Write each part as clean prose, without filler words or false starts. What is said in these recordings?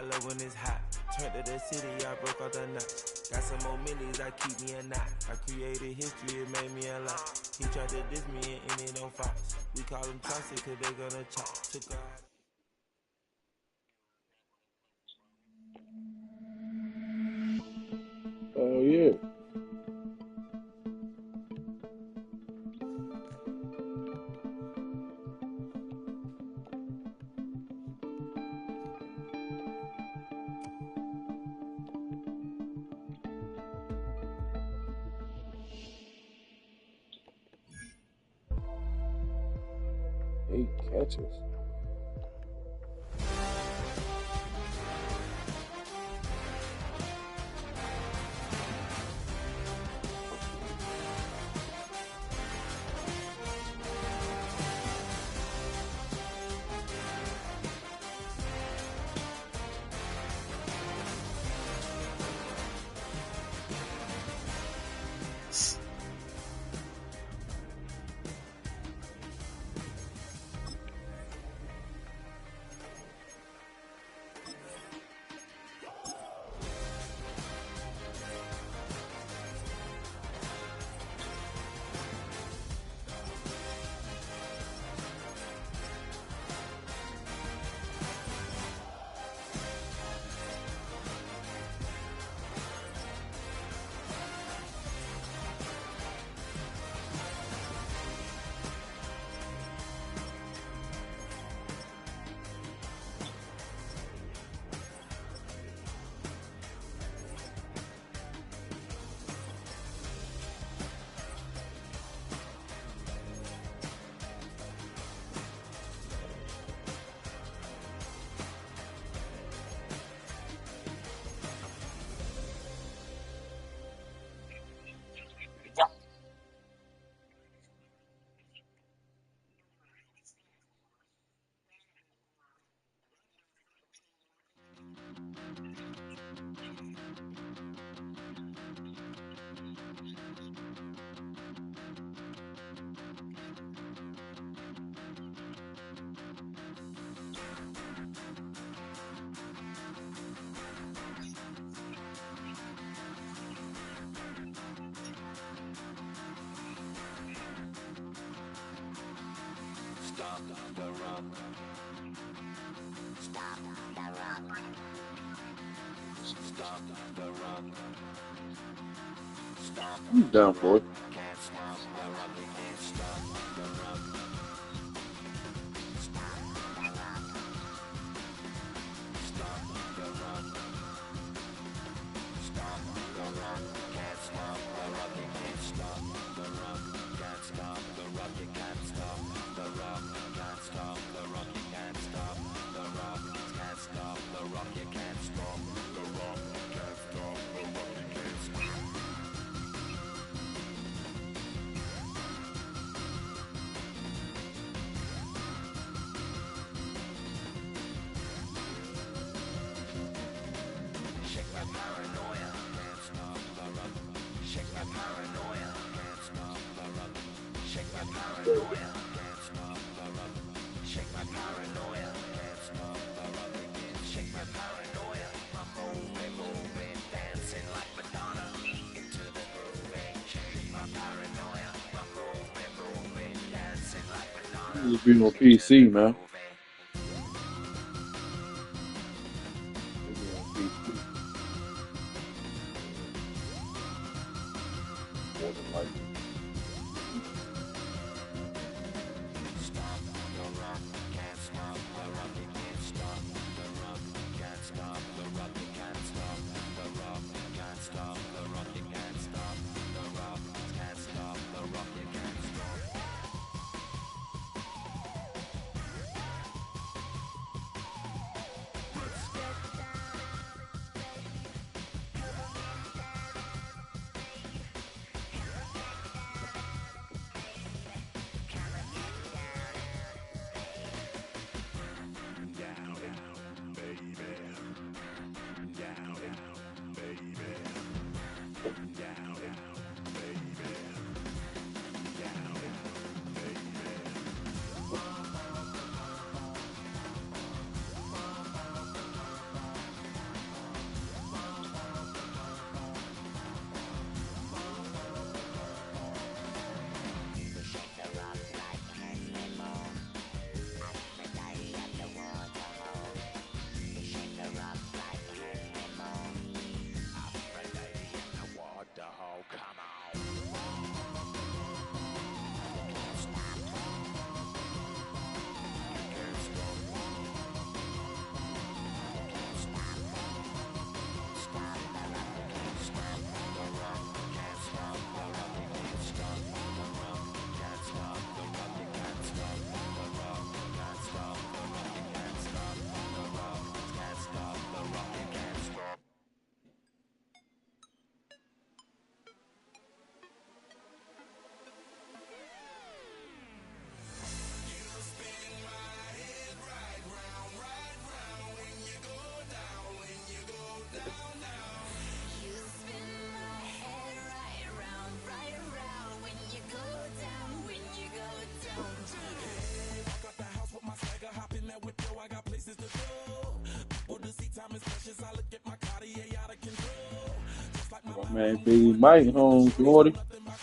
love when it's hot. Turned to the city, I broke out the notch. Got some more millies, I keep me a knot. I created history, it made me a lot. He tried to diss me and it on Fox. We call them toxic cause they gonna chop. Took God. Oh yeah. Eight catches. Stop the run. Stop the run. Stop the run. Stop You down for it. Can't stop the run. You can't stop the run. Stop the run. Stop the run. Stop the run. Can't stop the run. You can't stop the run. Can't stop the run. You can't stop the run. Can't stop the run. You can't stop the run. Can't stop the run. You can't stop the run. Can't stop the run. You can't stop. Shake my paranoia, can't stop the run. Shake my paranoia, can't stop the run. Shake my paranoia, can't stop the run. Shake my paranoia, can't stop the run. Shake my paranoia, I'm moving, dancing like Madonna into the groove. Shake my paranoia, I'm moving, dancing like Madonna. It'll be on PC, man. It'll be on PC. More than likely. Stop the run, can't stop the run, you can't stop the run, can't stop the run, you can't stop the run, can't stop the run, you can't stop the run, can't stop the run, you can't stop. Man, Big Mike home, Florida. Big Mike,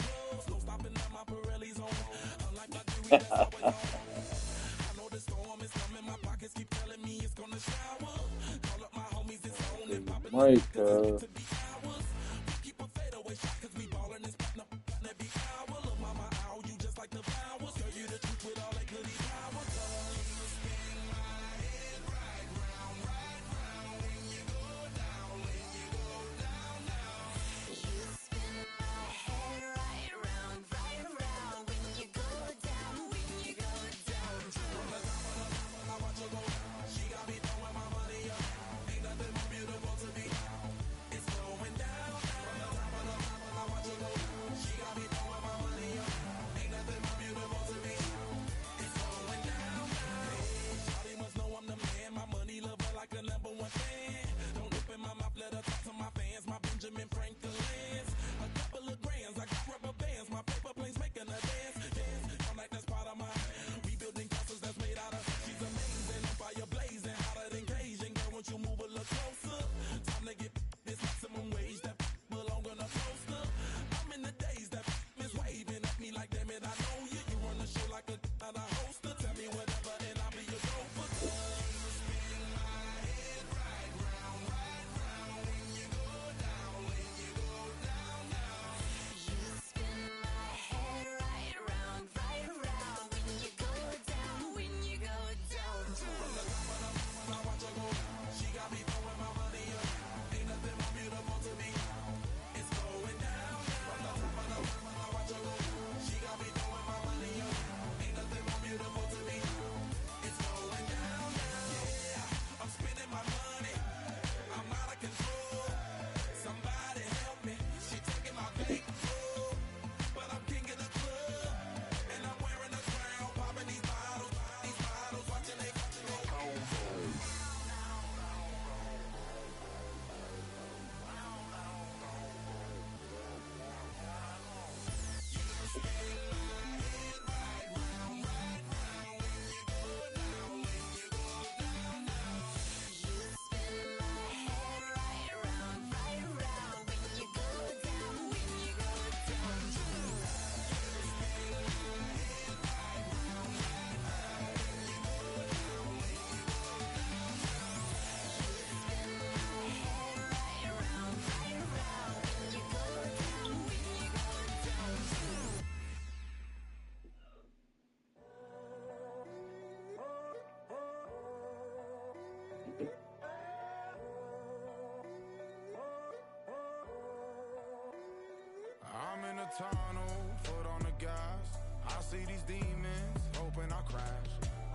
I'm in a tunnel, foot on the gas. I see these demons, hoping I crash.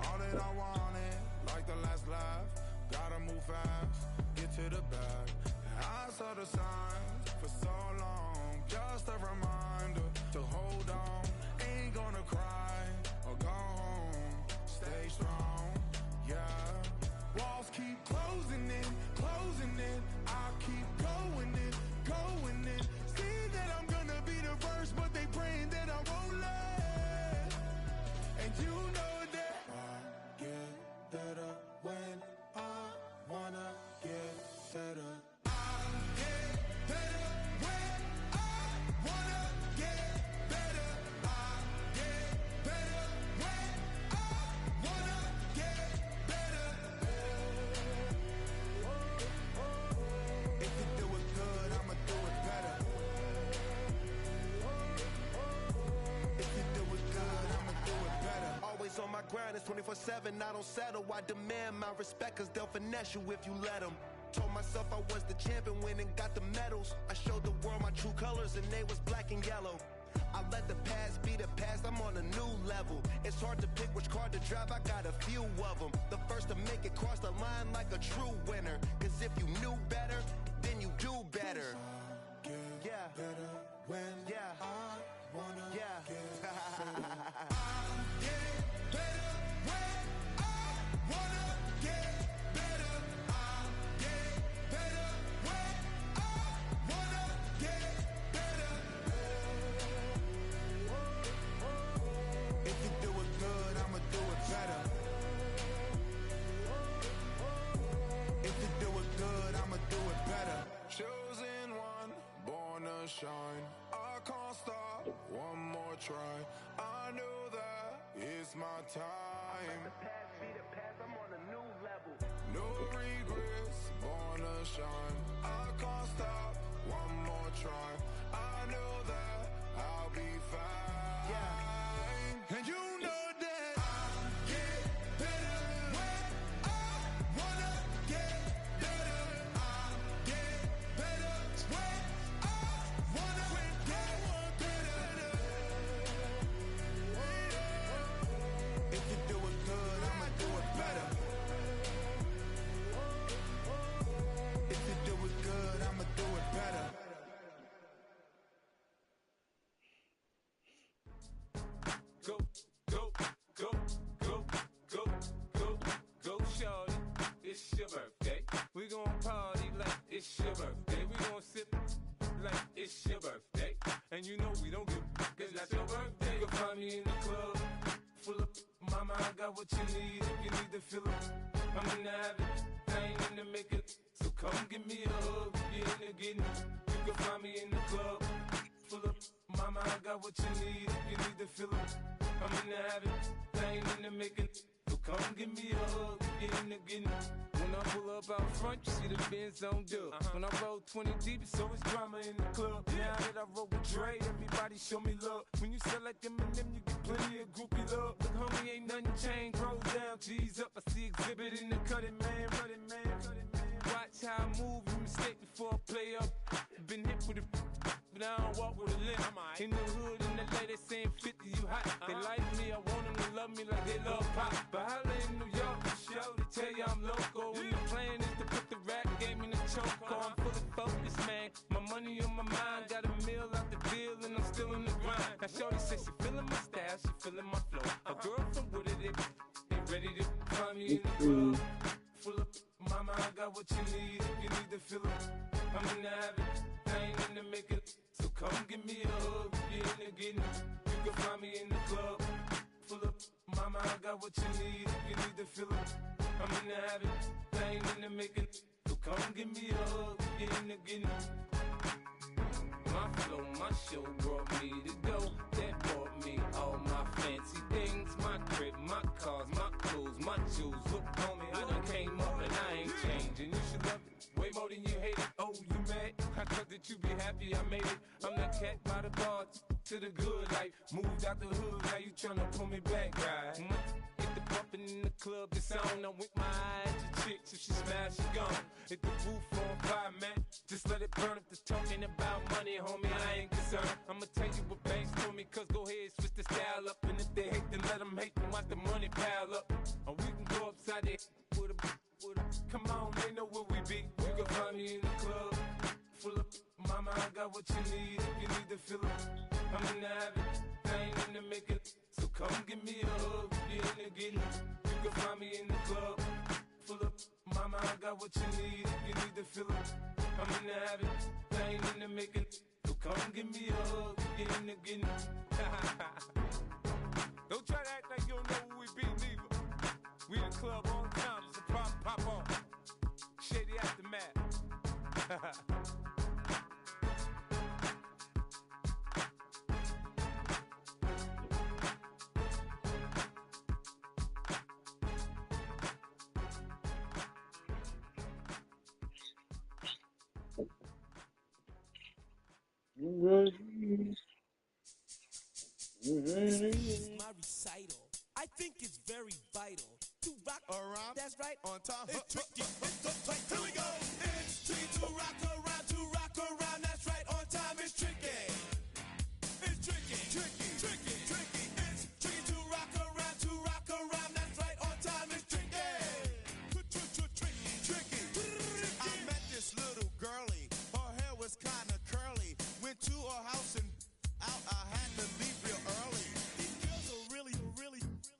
All that I wanted, like the last laugh. Gotta move fast, get to the bag. I saw the signs for so long, just a reminder to hold on. Ain't gonna cry or go home, stay strong, yeah. Walls keep closing in, I keep going in, going in. See that I'm gonna be the first, but they praying that I won't let. And you know that I get better when I wanna get better. I get better when I wanna get better. I get better when I wanna get better. If you do it good, I'ma do it better. If you do it good, I'ma do it better. Always on my grind, it's 24/7, I don't settle. I demand my respect, cause they'll finesse you if you let them. Told myself I was the champion, went and got the medals. I showed the world my true colors and they was black and yellow. I let the past be the past, I'm on a new level. It's hard to pick which car to drive, I got a few of them. The first to make it cross the line like a true winner. Cause if you knew better, then you do better. Yeah. Better when I wanna get better. one more try. I know that it's my time. No regrets, born to shine. I can't stop, one more try. I know that I'll be fine. Yeah. And you know that I get better when I wanna get better. I get better when I wanna get better. If you do it good, I'ma do it better. If you do it good, I'ma do it better. Go, go, go, go, go, go, go, shorty. It's your birthday. We gon' party like it's your birthday. We gon' sip like it's your birthday. And you know we don't give cause that's your birthday. You can find me in the club, full of mama, I got what you need. If you need to fill up, I'm in the habit, I ain't in the make it. So come give me a hug, if you're in the getting. You can find me in the club, full of mama, I got what you need. If you need to fill up, I'm in the habit, I ain't in the making. So come give me a hug, get in the getting. When I pull up out front, you see the Benz on dub. When I roll 20 deep, it's always drama in the club. Now that I roll with Dre, everybody show me love. When you sell like Eminem, you get plenty of groupie love. Look, homie, ain't nothing changed. Roll down, G's up. I see exhibit in the cutting, man. Running, man. Watch how I move, you mistake before I play up. Been hit with a but I don't walk with a limp. In the hood, in the lady saying 50, you hot. They like me, I want them to love me like they love pop. But holla in New York, show, they tell you I'm local. When the plan is to put the rap game in the choke. I'm fully focused, man. My money on my mind, got a meal out the deal, and I'm still in the grind. Now shorty says she feeling my style, she feeling my flow. A girl from Wooded, they ready to find me in the club. Full of mama, I got what you need. If you need to fill up, I'm in the habit, I ain't in the making. So come give me a hug, if you're in the getting. You can find me in the club, full of mama, I got what you need. If you need to fill up, I'm in the habit, I ain't in the making. So come give me a hug, if you're in the getting. My flow, my show brought me to go. That brought me all my fancy things. My crib, my cars, my clothes, my jewels. Look, homie, I done came up and I ain't changing. You should love it way more than you hate it. Oh, you mad? I thought that you be happy I made it. I'm that cat by the bar to the good life. Moved out the hood, now you tryna pull me back, right? Hit the bumpin' in the club, it's on. I'm with my eyes to chicks. If she smash, she gone. Hit the roof on fire, man. Just let it burn. If they're talking about money, homie, I ain't concerned. I'ma tell you what banks for me, cause go ahead, switch the style up. And if they hate, then let them hate, then watch the money pile up. Or we can go upside there with a come on, they know where we be. You can find me in the club, full of mama, I got what you need. If you need to fill up, I'm in the habit, I ain't in the making. So come give me a hug, if you're in the getting. You can find me in the club, full of mama, I got what you need. If you need to fill up, I'm in the habit, I ain't in the making. So come give me a hug, if you're in the getting. Don't try to act like you don't know who we be, neither. We in the club all the time, just a pop on. Shady Aftermath. My recital, I think it's very vital to rock Around, that's right, on time. it's tricky, it's so tight. Here we go. It's tricky to rock around, that's right, on time, it's tricky. It's tricky, tricky, tricky, tricky. It's tricky to rock around, that's right, on time, it's tricky. Tricky, tricky. I met this little girlie. Her hair was kinda curly. Went to her house and out. I had to leave real early. These girls are really,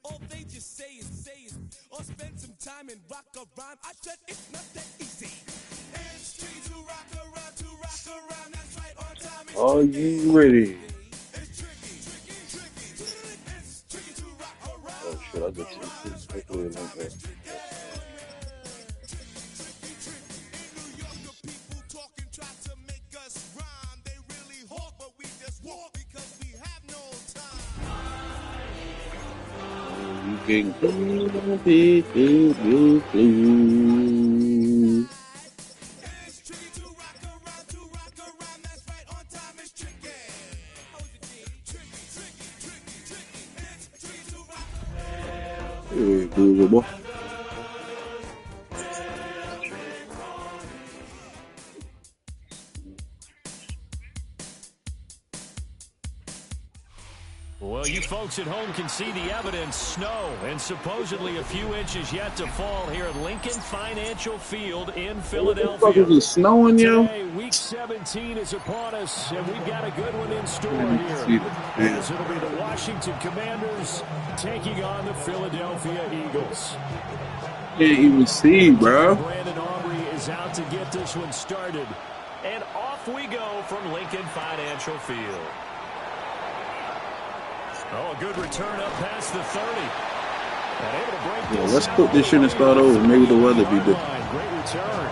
all they just say is, or spend some time and rock a rhyme. I said it's not that easy. It's tricky to rock around, that's right, on time, it's Are tricky. you ready? It's tricky, tricky. It's tricky to rock around. Oh shit, I just see this quickly like that. In New York, the people talking try to make us rhyme. They really hawk, but we just walk because we have no King Blue, blue, blue. It's tricky to rock around, that's right, on time is tricky. Tricky, tricky, tricky, tricky. It's tricky to rock around. Hey, Google boy. Well, you folks at home can see the evidence. Snow and supposedly a few inches yet to fall here at Lincoln Financial Field in What the fuck Philadelphia. is it snowing, yo? Today, Week 17 is upon us, and we've got a good one in store See here. that. As it'll be the Washington Commanders taking on the Philadelphia Eagles. Can't even see, bro. Brandon Aubrey is out to get this one started. And off we go from Lincoln Financial Field. Oh, a good return up past the 30. And able to break this Let's put this shit and start over. Maybe the weather be different. Great return.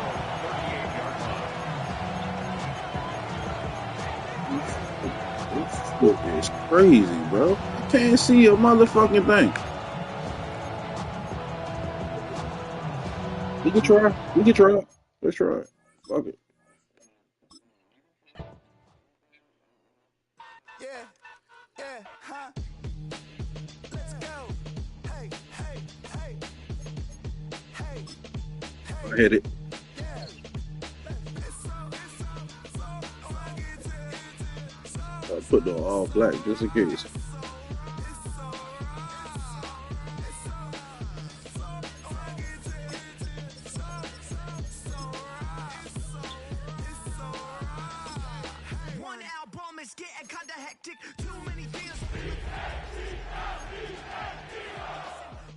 This is crazy, bro. I can't see a motherfucking thing. We can try. We can try. Let's try it. Fuck it. Yeah, yeah, huh? Let's go. Hey, hey, hey. Hey, I hit it. yeah. I put the all black just in case. One album is getting kinda hectic. Too many things.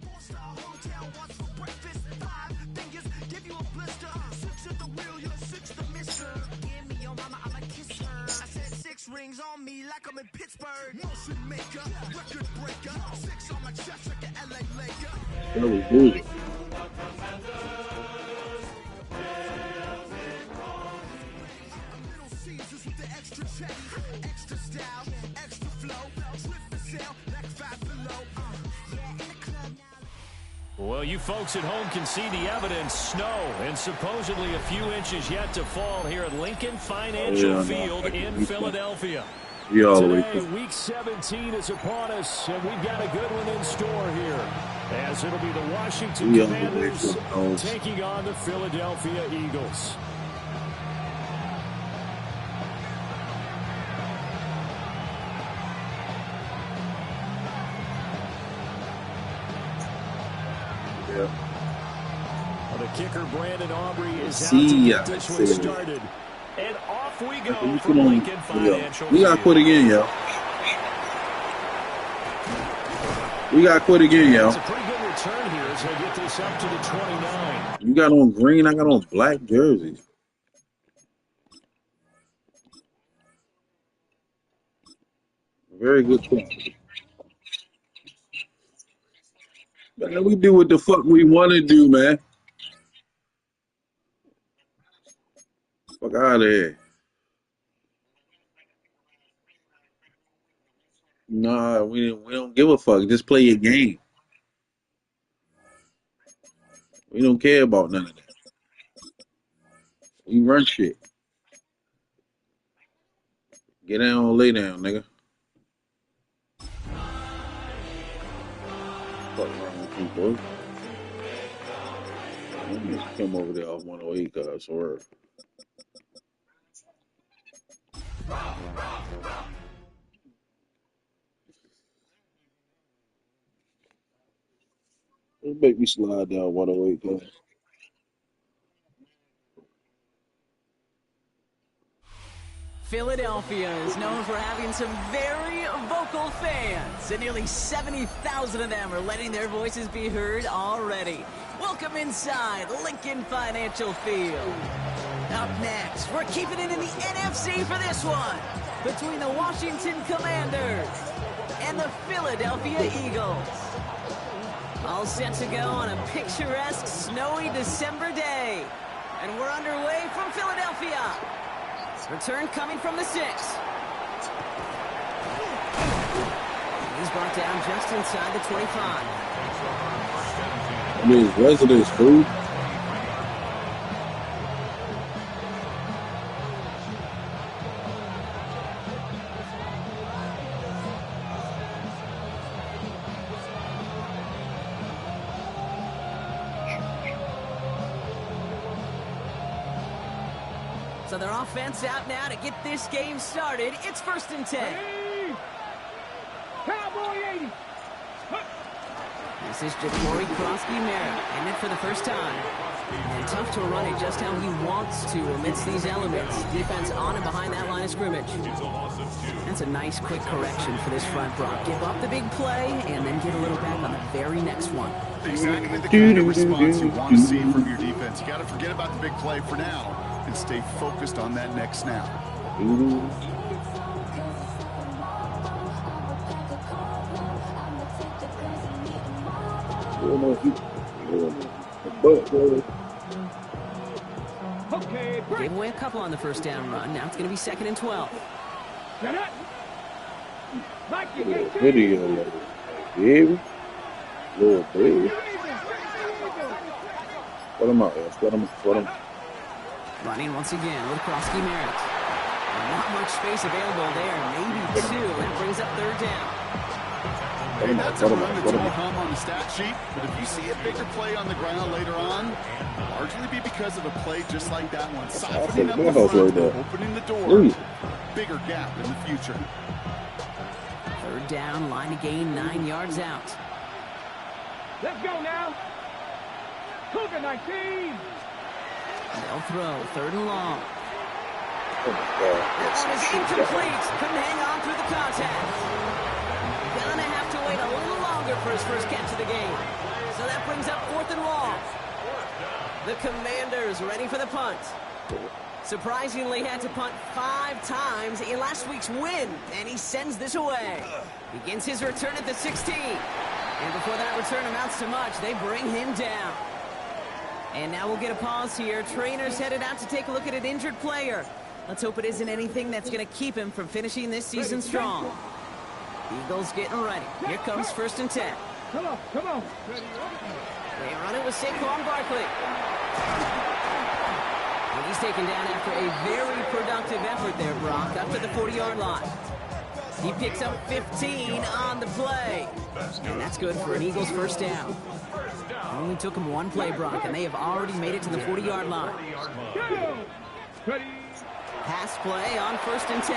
Four-star hotel, what's for breakfast? 5 fingers, give you a blister. 6 at the wheel, you're 6 the mister. Give me your mama, I'ma kiss her. I said 6 rings on me like I'm in Pittsburgh. Motion maker, record breaker. 6 on my chest like an LA Laker. That was good. Little Caesars with the extra check, extra style, extra flow. Trip for sale, like 5 below. Yeah, in the club now. Well, you folks at home can see the evidence. Snow and supposedly a few inches yet to fall here at Lincoln Financial Field in Philadelphia. We all the way Today, through. Week 17 is upon us, and we've got a good one in store here. As it'll be the Washington We all the way Commanders through. taking on the Philadelphia Eagles. Yeah. Well, the kicker, Brandon Aubrey, is out See to ya, get this I one said. started. And off we We go put from on- Lincoln yeah. Financial We got to Field. quit again, yo. We got to quit again, yo. It's a pretty good return here as they get this up to the 29. You got on green, I got on black jerseys. Very good point. Man, we do what the fuck we want to do, man. Fuck out of here. Nah, we don't give a fuck. Just play your game. We don't care about none of that. We run shit. Get down or lay down, nigga. Fuck wrong with you, boy? Let me just come over there off 108, guys. I swear. Don't make me slide down 108, guys. Philadelphia is known for having some very vocal fans, and nearly 70,000 of them are letting their voices be heard already. Welcome inside Lincoln Financial Field. Up next, we're keeping it in the NFC for this one, between the Washington Commanders and the Philadelphia Eagles. All set to go on a picturesque, snowy December day, and we're underway from Philadelphia. Return coming from the 6. He's brought down just inside the 25. I mean, residents, food. So their offense out now to get this game started. It's 1st and 10. Cowboy 80. This is Jabari Krosky-Merritt, and it for the first time. And tough to run it just how he wants to amidst these elements. Defense on and behind that line of scrimmage. That's a nice quick correction for this front block. Give up the big play and then get a little back on the very next one. Exactly the kind of response you want to see from your defense. You got to forget about the big play for now and stay focused on that next snap. Okay, Gave away a couple on the first down run. Now it's going to be 2nd and 12. Get it. Mikey, get it. Video, baby. Little baby. Put him out, put him. Running once again with Krosky-Merritt. Not much space available there. Maybe 2. That brings up 3rd down. Hey, that's a run that's all hum on the stat sheet, but if you see a bigger play on the ground later on, largely be because of a play just like that one. Softening up the front, opening the door. Bigger gap in the future. 3rd down, line to gain 9 yards out. Let's go now. Cougar 19. They'll throw 3rd and long. That That one is incomplete. Couldn't hang on through the contact. Gonna have to wait a little longer for his first catch of the game. So that brings up 4th and long. The Commanders ready for the punt. Surprisingly had to punt 5 times in last week's win, and he sends this away. Begins his return at the 16. And before that return amounts to much, they bring him down. And now we'll get a pause here. Trainers headed out to take a look at an injured player. Let's hope it isn't anything that's going to keep him from finishing this season strong. Eagles getting ready. Here comes 1st and 10. Come on. They run it with Saquon Barkley. And he's taken down after a very productive effort there, Brock, up to the 40-yard line. He picks up 15 on the play. And that's good for an Eagles first down. It only took him 1 play, Brock, and they have already made it to the 40-yard line. Pass play on 1st and 10.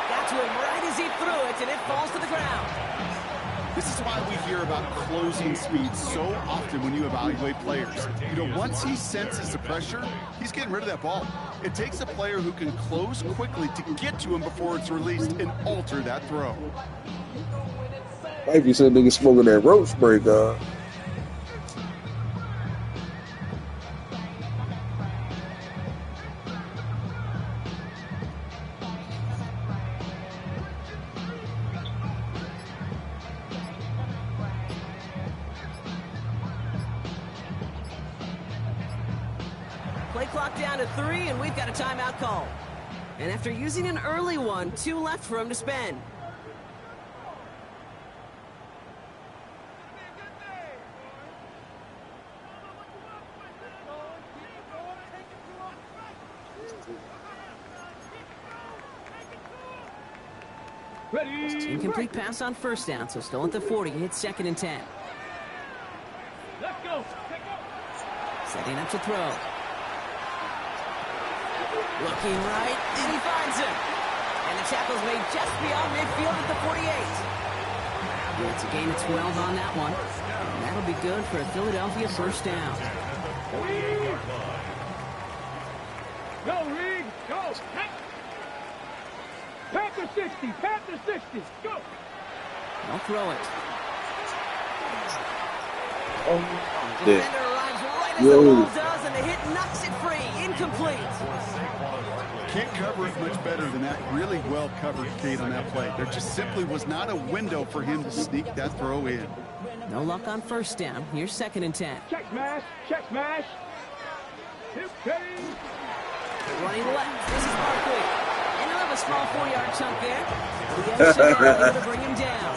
Got to him right as he threw it, and it falls to the ground. This is why we hear about closing speed so often when you evaluate players. You know, once he senses the pressure, he's getting rid of that ball. It takes a player who can close quickly to get to him before it's released and alter that throw. Like you said, nigga smoking that roach spray, God. Play clock down to 3, and we've got a timeout call. And after using an early one, 2 left for him to spend. Incomplete pass on 1st down, so still at the 40. Hits 2nd and 10. Let's go. Setting up to throw. Looking right, and he finds him. And the tackle's made just beyond midfield at the 48. It's a gain of 12 on that one. And that'll be good for a Philadelphia first down. Go, Reed. Go. Panther 60. Panther 60. Go. They'll throw it. Yeah. Defender arrives right as the ball does, and the hit knocks it free. Incomplete. Can't cover it much better than that. Really well covered, Kate, on that play. There just simply was not a window for him to sneak that throw in. No luck on 1st down. Here's 2nd and 10. Check smash. Check smash. Running left. This is Barkley. And he'll have have a small 4-yard chunk there. Leo Chanel able to bring him down.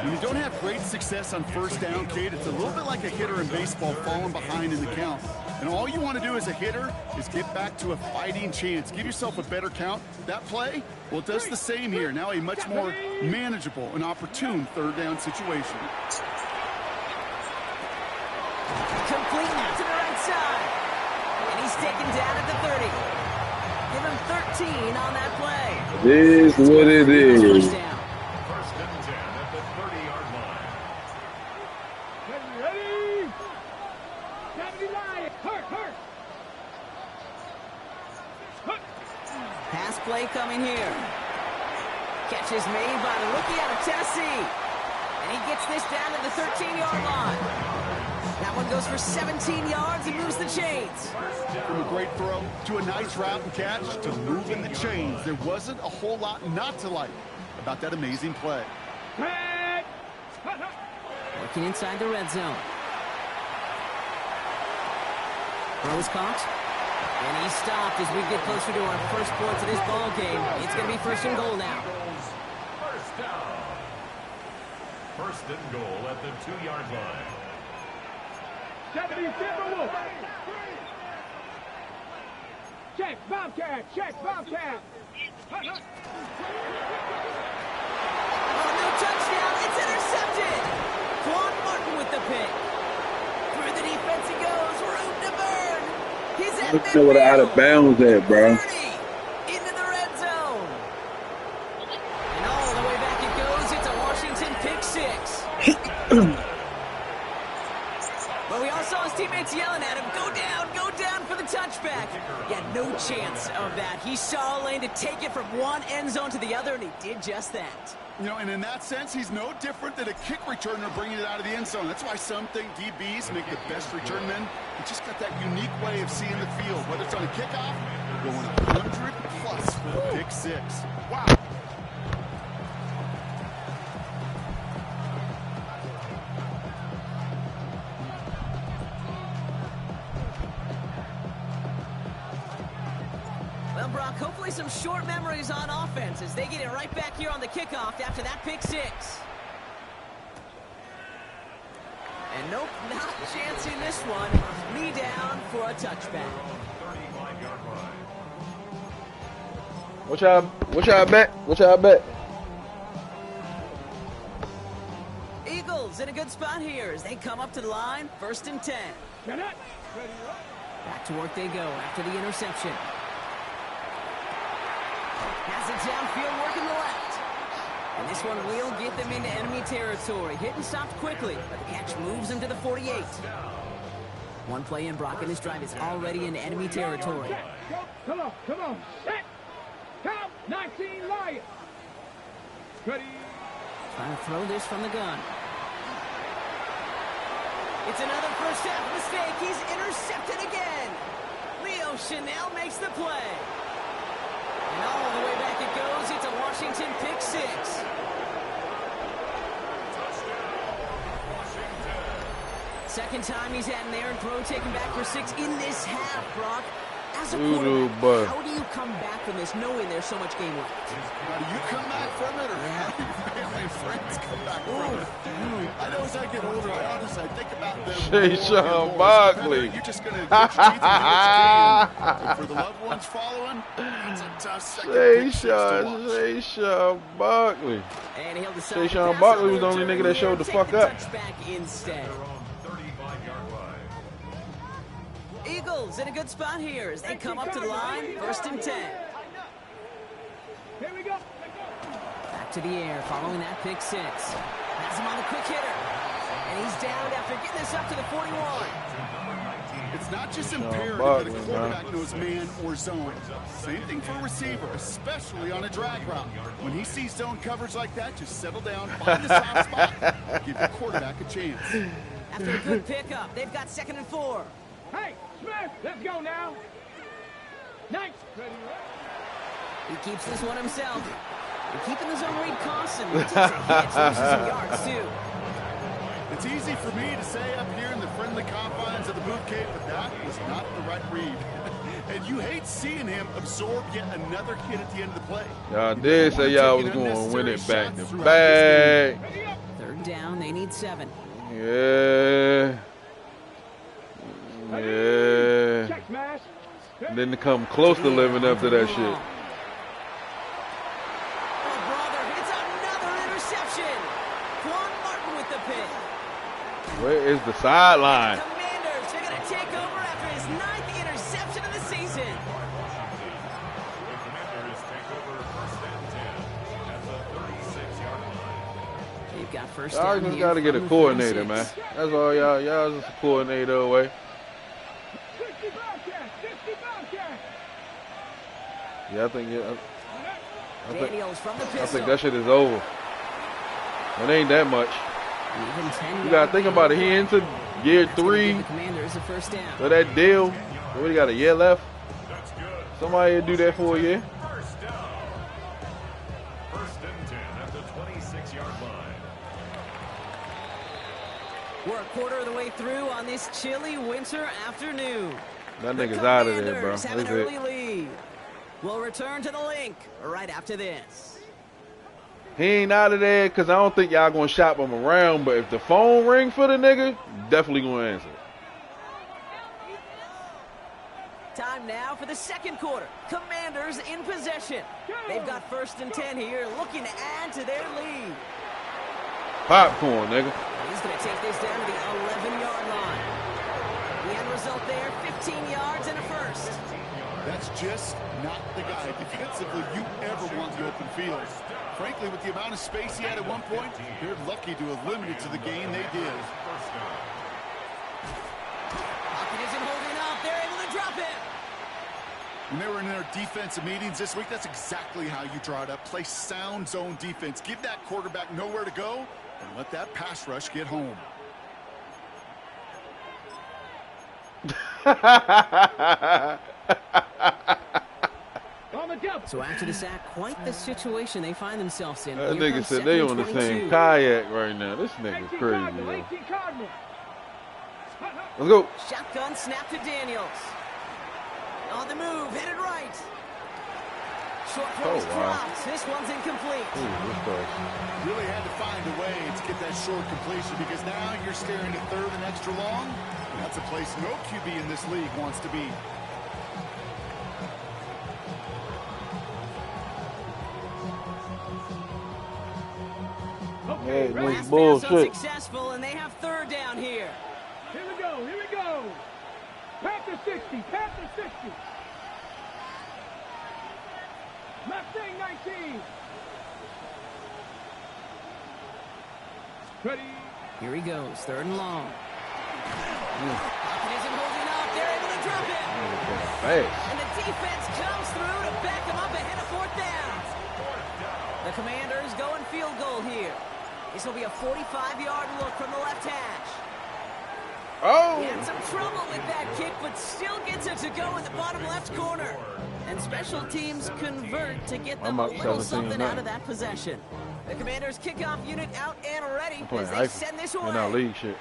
When you don't have great success on first down, Kate, it's a little bit like a hitter in baseball falling behind in the count. And all you want to do as a hitter is get back to a fighting chance. Give yourself a better count. That play, well, it does the same here. Now a much more manageable and opportune third down situation. Complete to the right side. And he's taken down at the 30. Give him 13 on that play. It is what it is. First down. First and 10 at the 30-yard line. Ready? Deputy Lion, hurt. Pass play coming here. Catch is made by the rookie out of Tennessee. And he gets this down to the 13-yard line. That one goes for 17 yards and moves the chains. From a great throw to a nice route and catch to moving the chains. There wasn't a whole lot not to like about that amazing play. Working inside the red zone. Throw is caught. And he's stopped as we get closer to our first points of this ball game. It's going to be first and goal now. First down. First and goal at the 2-yard line. Deputy Timberwolf. Check, Bobcat. Oh, no touchdown. It's intercepted. Quan Martin with the pick. Through the defense he goes. Room to burn. He's at Let's know what out of bounds at, bro. 30 into the red zone. And all the way back it goes. It's a Washington pick six. But we all saw his teammates yelling at him, go down for the touchback. Yeah, no chance of that. He saw a lane to take it from one end zone to the other, and he did just that. You know, and in that sense, he's no different than a kick returner bringing it out of the end zone. That's why some think DBs make the best return men. He just got that unique way of seeing the field. Whether it's on a kickoff, going 100+ for the pick six. Wow. Well, Brock, hopefully some short memories on offense as they get it right back here on the kickoff after that pick six. And nope, not chancing this one. Knee down for a touchback. What y'all bet? Eagles in a good spot here as they come up to the line, first and 10. Back to work they go after the interception. Has it downfield, working the left. And this one will get them into enemy territory. Hit and stopped quickly, but the catch moves them to the 48. One play in, Brock, and this drive is already in enemy territory. Come on. Set. Count. 19 Lions. Ready. Trying to throw this from the gun. It's another first half mistake. He's intercepted again. Leo Chanel makes the play. And all the way back it goes. It's a Washington pick six. Second time he's had an errant throw taken back for 6 in this half, Brock. As a quarterback, how do you come back from this knowing there's so much game left? How do you come back from it, or how do your family and friends come back from it? I know as I get older, I think about them. Shayshawn Barkley. You're just going to get your teeth into this game. For the loved ones following, it's a tough second. Shayshawn Barkley. And he'll decide Shayshawn Barkley was the only nigga that showed the fuck up. Instead. Eagles in a good spot here as they come up to the line, first and 10. Here we go. Back to the air following that pick six. Has him on the quick hitter. And he's down after getting this up to the 41. It's not just imperative that a quarterback knows man or zone. Same thing for a receiver, especially on a drag route. When he sees zone coverage like that, just settle down, find the soft spot, give the quarterback a chance. After a good pickup, they've got 2nd and 4. Hey, Smith, let's go now. Nice. He keeps this one himself. And keeping the zone read constant. He takes a hit, loses some yards, too. It's easy for me to say up here in the friendly confines of the boot cave, but that was not the right read. And you hate seeing him absorb yet another hit at the end of the play. Y'all did say y'all was going to win it back to back. Third down, they need 7. Yeah. Yeah. Didn't come close to living up to that shit. Oh, brother, it's another interception. Quan Martin with the pick. Where is the sideline? Commanders are going to take over after his 9th interception of the season. The Commanders take over first and 10 at the 36-yard line. They've got first Y'all down just here got to get a from coordinator, 36. man. That's all y'all. Y'all just a coordinator away. Yeah, I think Daniels from the I pistol. think that shit is over. It ain't that much. Even 10 You gotta think about it. He into year That's gonna 3 give the Commanders a first down. of that deal. We got a year left. Somebody do that for a year. First down. First and 10 at the 26-yard line. We're a quarter of the way through on this chilly winter afternoon. That The nigga's out of there, bro. Commanders have an That's early it. lead. We'll return to the link right after this. He ain't out of there because I don't think y'all gonna shop him around. But if the phone ring for the nigga, definitely gonna answer. Time now for the second quarter. Commanders in possession. They've got first and 10 here, looking to add to their lead. Popcorn, nigga. He's going to take this down to the 11-yard line. The end result there, 15 yards and a first. That's just not the guy defensively you ever want the open field. Frankly, with the amount of space he had at one point, they're lucky to have limited to the game they did. Pocket isn't holding up. They're able to drop it. When they were in their defensive meetings this week, that's exactly how you draw it up. Play sound zone defense. Give that quarterback nowhere to go and let that pass rush get home. So after the sack, quite the situation they find themselves in. That Here nigga comes said they on the 2nd and same 22. kayak right now. This nigga's crazy, yo. Let's go. Shotgun snap to Daniels. On the move, headed right. Short throw is Oh, wow. dropped. This one's incomplete. Ooh, this close. Really had to find a way to get that short completion because now you're staring at third and extra long. That's a place no QB in this league wants to be. Hey, no Last pass bullshit. unsuccessful, and they have third down here. Here we go. Panther 60, Panther 60. Mustang 19. Ready. Here he goes, third and long. Pocket isn't holding up. They're able to drop it. Fast. And the defense comes through to back them up ahead of fourth down. The Commanders going field goal here. This will be a 45-yard look from the left hash. Oh! He had some trouble with that kick, but still gets it to go in the bottom left corner. And special teams convert to get them a I'm up little 17-0. something out of that possession. The Commanders' kickoff unit out and ready I'm playing as they hyper send this in our away. league shit.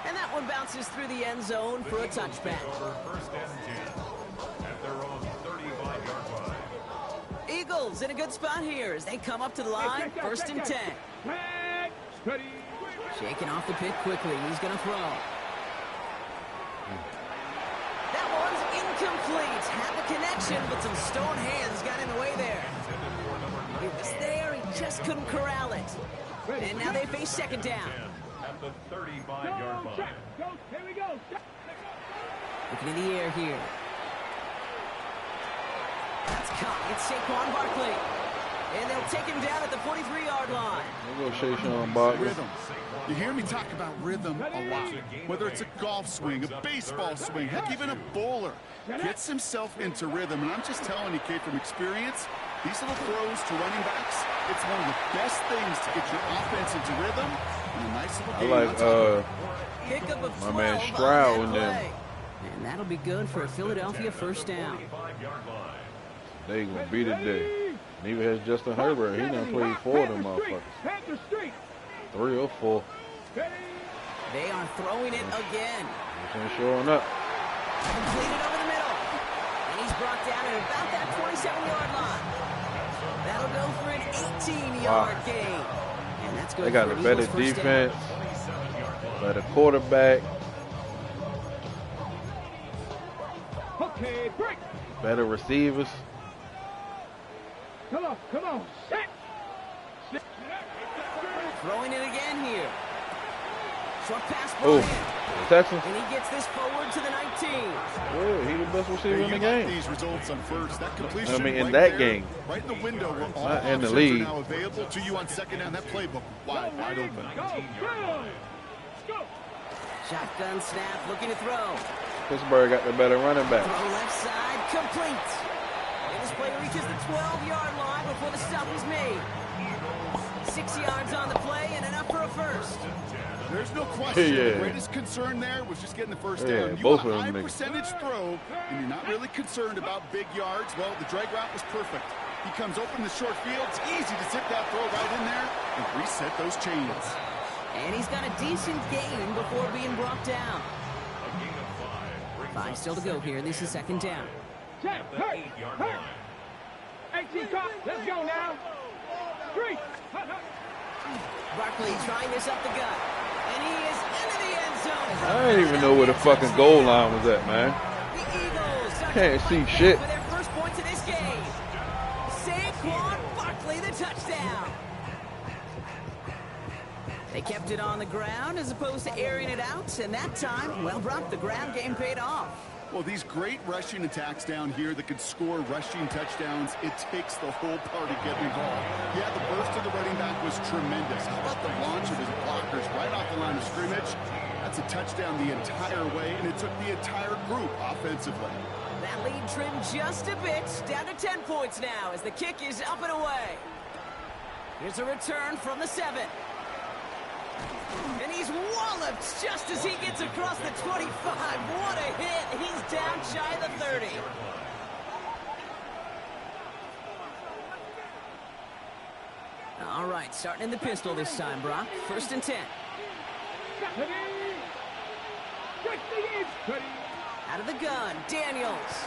And that one bounces through the end zone for a touchback. First and 10 at their own 35-yard line. Eagles in a good spot here as they come up to the line, first and 10. Ready. Shaking off the pick quickly. He's going to throw. That one's incomplete. Had the connection, but some stone hands got in the way there. He was there. He just couldn't corral it. And now they face second down. At the 35-yard line. Here we go. Looking in the air here. That's caught. It's Saquon Barkley. And they'll take him down at the 43-yard line. We'll go Shayshawn Barkley. Rhythm. You hear me talk about rhythm a lot. Whether it's a golf swing, a baseball swing, heck, even a bowler gets himself into rhythm. And I'm just telling you, kid, from experience, these little throws to running backs, it's one of the best things to get your offense into rhythm and a nice little I game. like Pickup of my 12 man on Stroud that in there. play. And that'll be good for a Philadelphia first down. They gonna beat it today. Neither has Justin Herbert. He done played 4 of them motherfuckers. Panther Street. 3 or 4. They are throwing it again. This ain't showing up. Completed over the middle. He's brought down at about that 27-yard line. That'll go for an 18-yard gain. And that's good. They got for a an better Eagles first defense, down. better quarterback, Okay, break. better receivers. Come on, set. Throwing it again here. Short pass Oh, Bryant. Texans. And he gets this forward to the 19. Yeah, he the best receiver Hey, in you the like game. these results on first. That completion I mean, in right that there, game. right in the window where all Not in the options league. are now available to you on second down. That playbook wide open. Go. Shotgun snap, looking to throw. Pittsburgh got the better running back. Throw left side, complete. And this play reaches the 12-yard line before the stop is made. 6 yards on the play and enough for a first. There's no question. Yeah. The greatest concern there was just getting the first Yeah, down. You both want of a them high niggas. percentage throw, and you're not really concerned about big yards. Well, the drag route was perfect. He comes open in the short field. It's easy to zip that throw right in there and reset those chains. And he's got a decent gain before being brought down. 5 still to go here. This is second down. Check. Hurt. 18 cop. Let's go now. 3. Barkley trying this up the gut. And he is into the end zone. I didn't even know where the fucking goal line was at, man. The Eagles start Can't to see fight back shit. for their first points of this game. Saquon Barkley, the touchdown. They kept it on the ground as opposed to airing it out, and that time, well, Brock, the ground game paid off. Well, these great rushing attacks down here that could score rushing touchdowns, it takes the whole party getting involved. Yeah, the burst of the running back was tremendous. How about the launch of his blockers right off the line of scrimmage? That's a touchdown the entire way, and it took the entire group offensively. That lead trimmed just a bit, down to 10 points now as the kick is up and away. Here's a return from the 7. And he's walloped just as he gets across the 25. What a hit. He's down shy of the 30. All right, starting in the pistol this time, Brock. 1st and 10. Out of the gun, Daniels.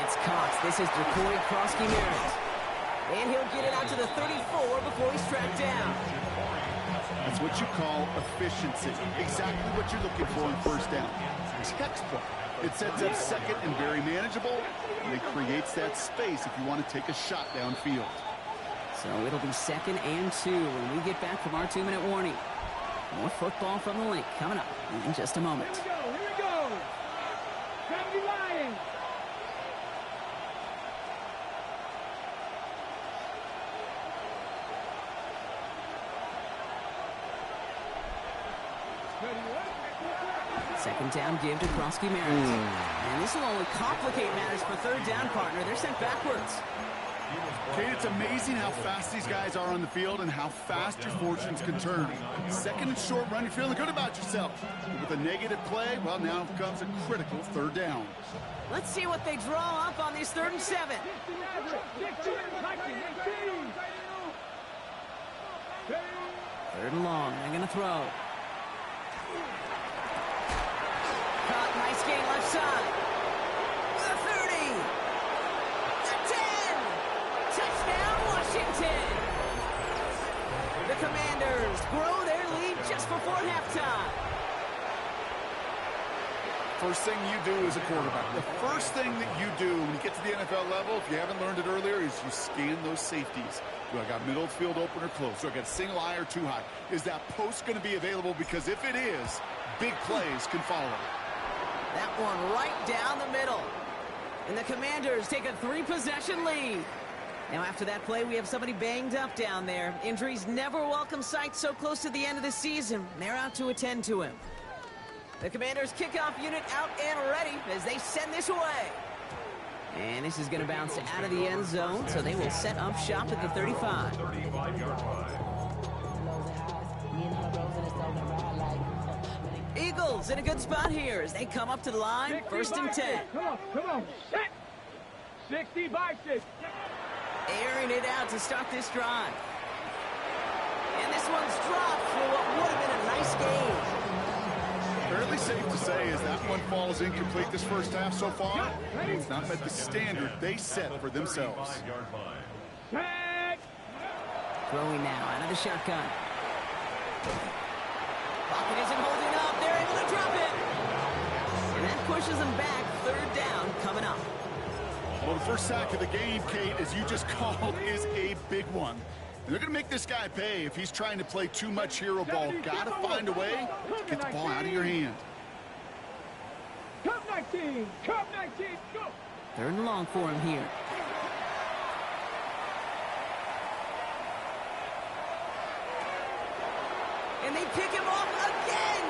It's Cox. This is Jacory Krosky-Merritt. And he'll get it out to the 34 before he's tracked down. That's what you call efficiency. Exactly what you're looking for in first down. Textbook. It sets up second and very manageable, and it creates that space if you want to take a shot downfield. So it'll be 2nd and 2 when we get back from our 2-minute warning. More football from the link coming up in just a moment. Here we go. 70 Lions. Second down give to Krosky-Merritt. And this will only complicate matters for 3rd down, partner. They're sent backwards. Kate, it's amazing how fast these guys are on the field and how fast your fortunes can turn. 2nd and short run, you're feeling good about yourself. But with a negative play, well, now comes a critical 3rd down. Let's see what they draw up on these 3rd and 7. 3rd and long. They're going to throw. Caught, nice gain left side. The 30. The 10. Touchdown, Washington. The Commanders grow their lead just before halftime. First thing you do as a quarterback, the first thing that you do when you get to the NFL level, if you haven't learned it earlier, is you scan those safeties. Do I got middle field open or close? Do I got a single eye or two high? Is that post going to be available? Because if it is, big plays can follow. That one right down the middle. And the Commanders take a 3-possession lead. Now after that play, we have somebody banged up down there. Injuries never welcome sight so close to the end of the season. They're out to attend to him. The Commanders kickoff unit out and ready as they send this away. And this is going to bounce out of the end zone, so they will set up shop at the 35. Eagles in a good spot here as they come up to the line. 1st and 10. Come on. Set. 60 by 6. Airing it out to start this drive. And this one's dropped for what would have been a nice game. Fairly safe to say as that one falls incomplete this first half so far. It's not met the standard they set for themselves. Throwing now out of the shotgun. Pocket isn't holding up. They're able to drop it. And that pushes them back. Third down coming up. Well, the first sack of the game, Kate, as you just called, is a big one. And they're going to make this guy pay if he's trying to play too much hero ball. Got to find a way to get the ball out of your hand. Cup 19, Cup 19, go. Third and long for him here. And they pick him off again.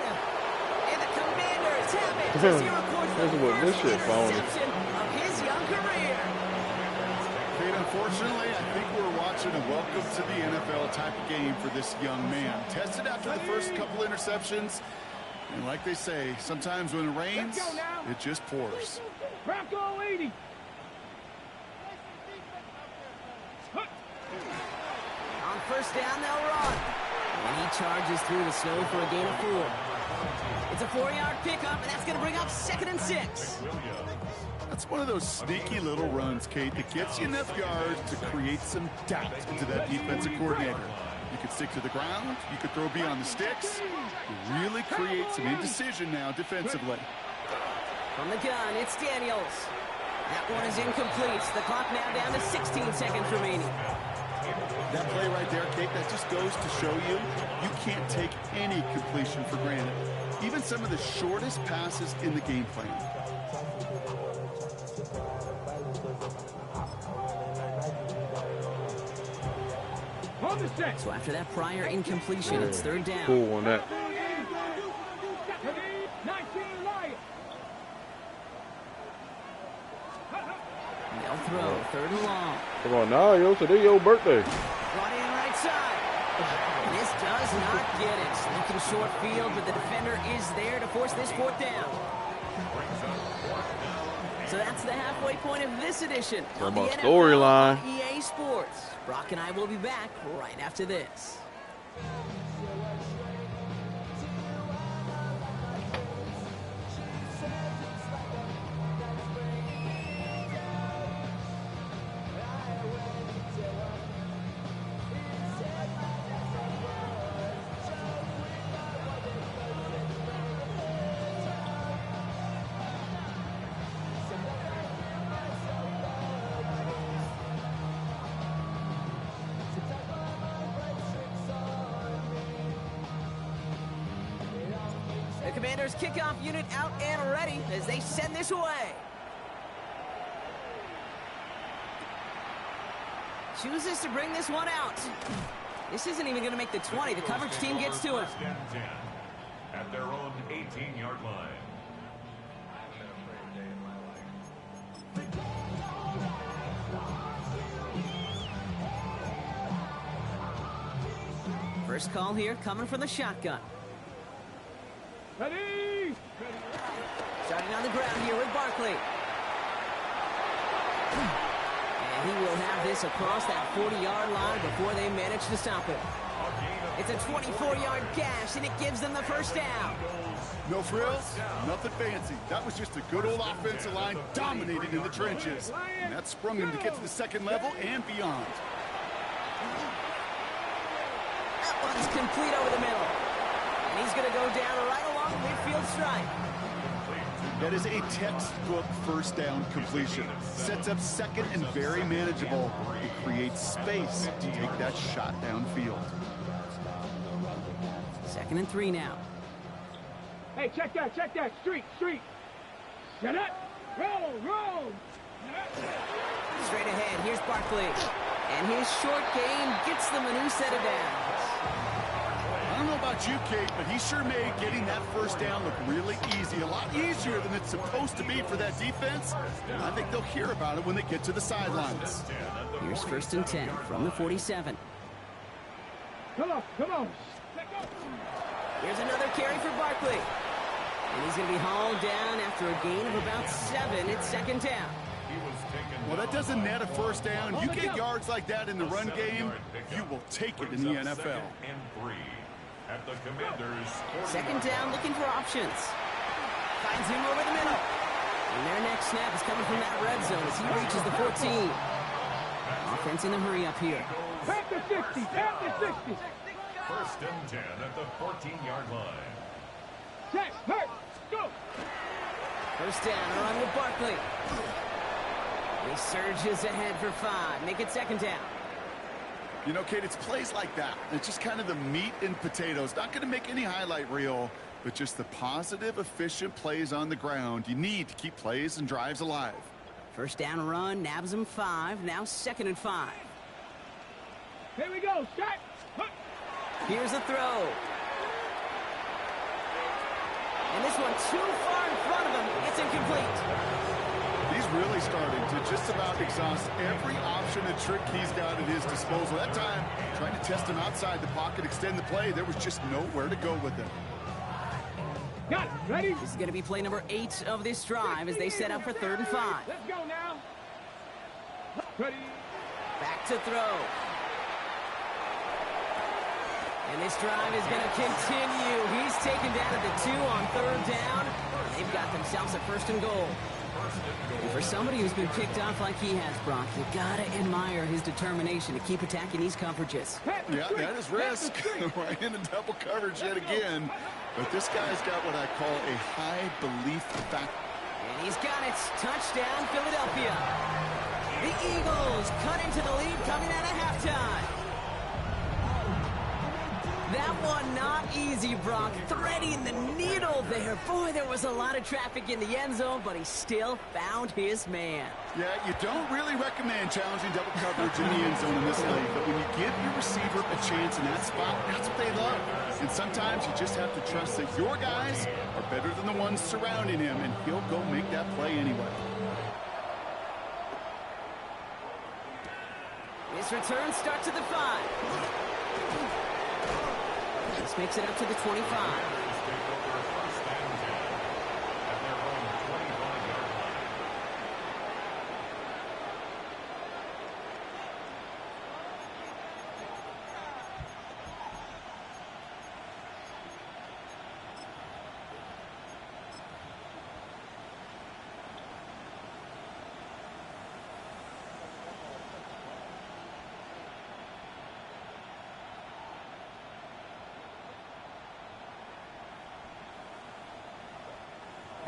And the Commanders have it as he records the first interception of his young career. Kate, unfortunately, I think we're watching a welcome to the NFL type of game for this young man. Tested after the first couple interceptions. And like they say, sometimes when it rains, it just pours. Bronco 80. On first down, they'll run. And he charges through the snow for a gain of 4. It's a 4-yard pickup, and that's going to bring up 2nd and 6. That's one of those sneaky little runs, Kate, that gets you enough yards to create some doubt into that defensive coordinator. You could stick to the ground. You could throw beyond the sticks. You really create some indecision now defensively. From the gun, it's Daniels. That one is incomplete. The clock now down to 16 seconds remaining. That play right there, Kate, that just goes to show you can't take any completion for granted. Even some of the shortest passes in the game plan. So after that prior incompletion, it's third down. Cool on that. They'll throw third and long. Come on now, yo, today your birthday. Brought in right side. This does not get it. Looking short field, but the defender is there to force this fourth down. So that's the halfway point of this edition of the NFL storyline. on EA Sports. Brock and I will be back right after this. The Commanders kickoff unit out and ready as they send this away. Chooses to bring this one out. This isn't even going to make the 20. The coverage team gets to him. At their own 18-yard line. First call here coming from the shotgun. Ready? Starting on the ground here with Barkley. And he will have this across that 40-yard line before they manage to stop it. It's a 24-yard gash, and it gives them the first down. No frills, nothing fancy. That was just a good old offensive line dominating in the trenches. And that sprung him to get to the second level and beyond. That one's complete over the middle. And he's going to go down right along the midfield stripe. That is a textbook first down completion. Sets up second and very manageable. It creates space to take that shot downfield. 2nd and 3 now. Hey, check that, street. Set up, roll. Straight ahead, here's Barkley. And his short game gets them a new set of downs. I don't know about you, Kate, but he sure made getting that first down look really easy. A lot easier than it's supposed to be for that defense. And I think they'll hear about it when they get to the sidelines. Here's 1st and 10 from the 47. Come on. Here's another carry for Barkley. And he's going to be hauled down after a gain of about 7. It's 2nd down. Well, that doesn't net a first down. You get yards like that in the run game, you will take it in the NFL. at the Commanders' 40-yard Second down, looking for options. Finds him over the middle. And their next snap is coming from that red zone as he reaches the 14. Offense in a hurry up here. Panther 60, Panther 60. First and 10 at the 14-yard line. Check, hurt, go. First down, a run with Barkley. He surges ahead for 5. Make it second down. You know, Kate, it's plays like that. It's just kind of the meat and potatoes. Not going to make any highlight reel, but just the positive, efficient plays on the ground. You need to keep plays and drives alive. First down run, nabs him 5. Now second and 5. Here we go, shot. Here's a throw. And this one too far in front of him. It's incomplete. He's really starting to just about exhaust every option and trick he's got at his disposal. That time, trying to test him outside the pocket, extend the play, there was just nowhere to go with him. Got it, ready? This is going to be play number 8 of this drive as they set up for 3rd and 5. Let's go now. Ready. Back to throw. And this drive is going to continue. He's taken down at the 2 on 3rd down. They've got themselves a 1st and goal. And for somebody who's been picked off like he has, Brock, you got to admire his determination to keep attacking these coverages. Yeah, that is risk. Right into double coverage yet again. But this guy's got what I call a high belief factor. And he's got it. Touchdown, Philadelphia. The Eagles cut into the lead coming out of halftime. That one not easy, Brock. Threading the needle there. Boy, there was a lot of traffic in the end zone, but he still found his man. Yeah, you don't really recommend challenging double coverage in the end zone in this league, but when you give your receiver a chance in that spot, that's what they love. And sometimes you just have to trust that your guys are better than the ones surrounding him, and he'll go make that play anyway. This return starts at the 5. This makes it up to the 25.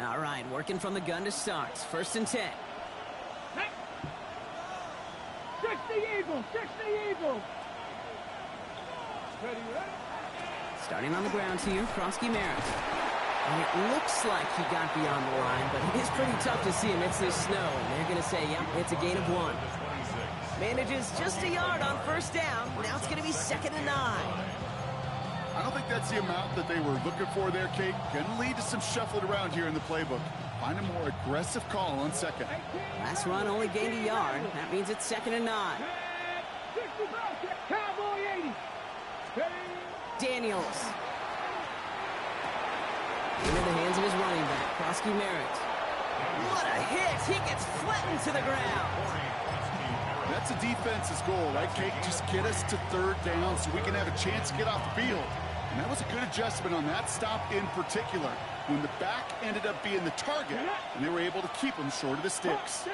All right, working from the gun to start. 1st and 10. Hey. 60 Eagles, 60 Eagles. Ready, ready? Starting on the ground here, Krosky Merritt. And it looks like he got beyond the line, but it is pretty tough to see amidst this snow. And they're going to say, yep, it's a gain of 1. Manages just a yard on 1st down. Now it's going to be 2nd and 9. I don't think that's the amount that they were looking for there, Kate. Going to lead to some shuffling around here in the playbook. Find a more aggressive call on 2nd. Last run only gained a yard. That means it's 2nd and 9. Cowboy 80. Daniels. Into the hands of his running back, Krosky Merritt. What a hit! He gets flattened to the ground. That's a defense's goal, right, Kate? Just get us to 3rd down so we can have a chance to get off the field. And that was a good adjustment on that stop in particular, when the back ended up being the target, and they were able to keep him short of the sticks.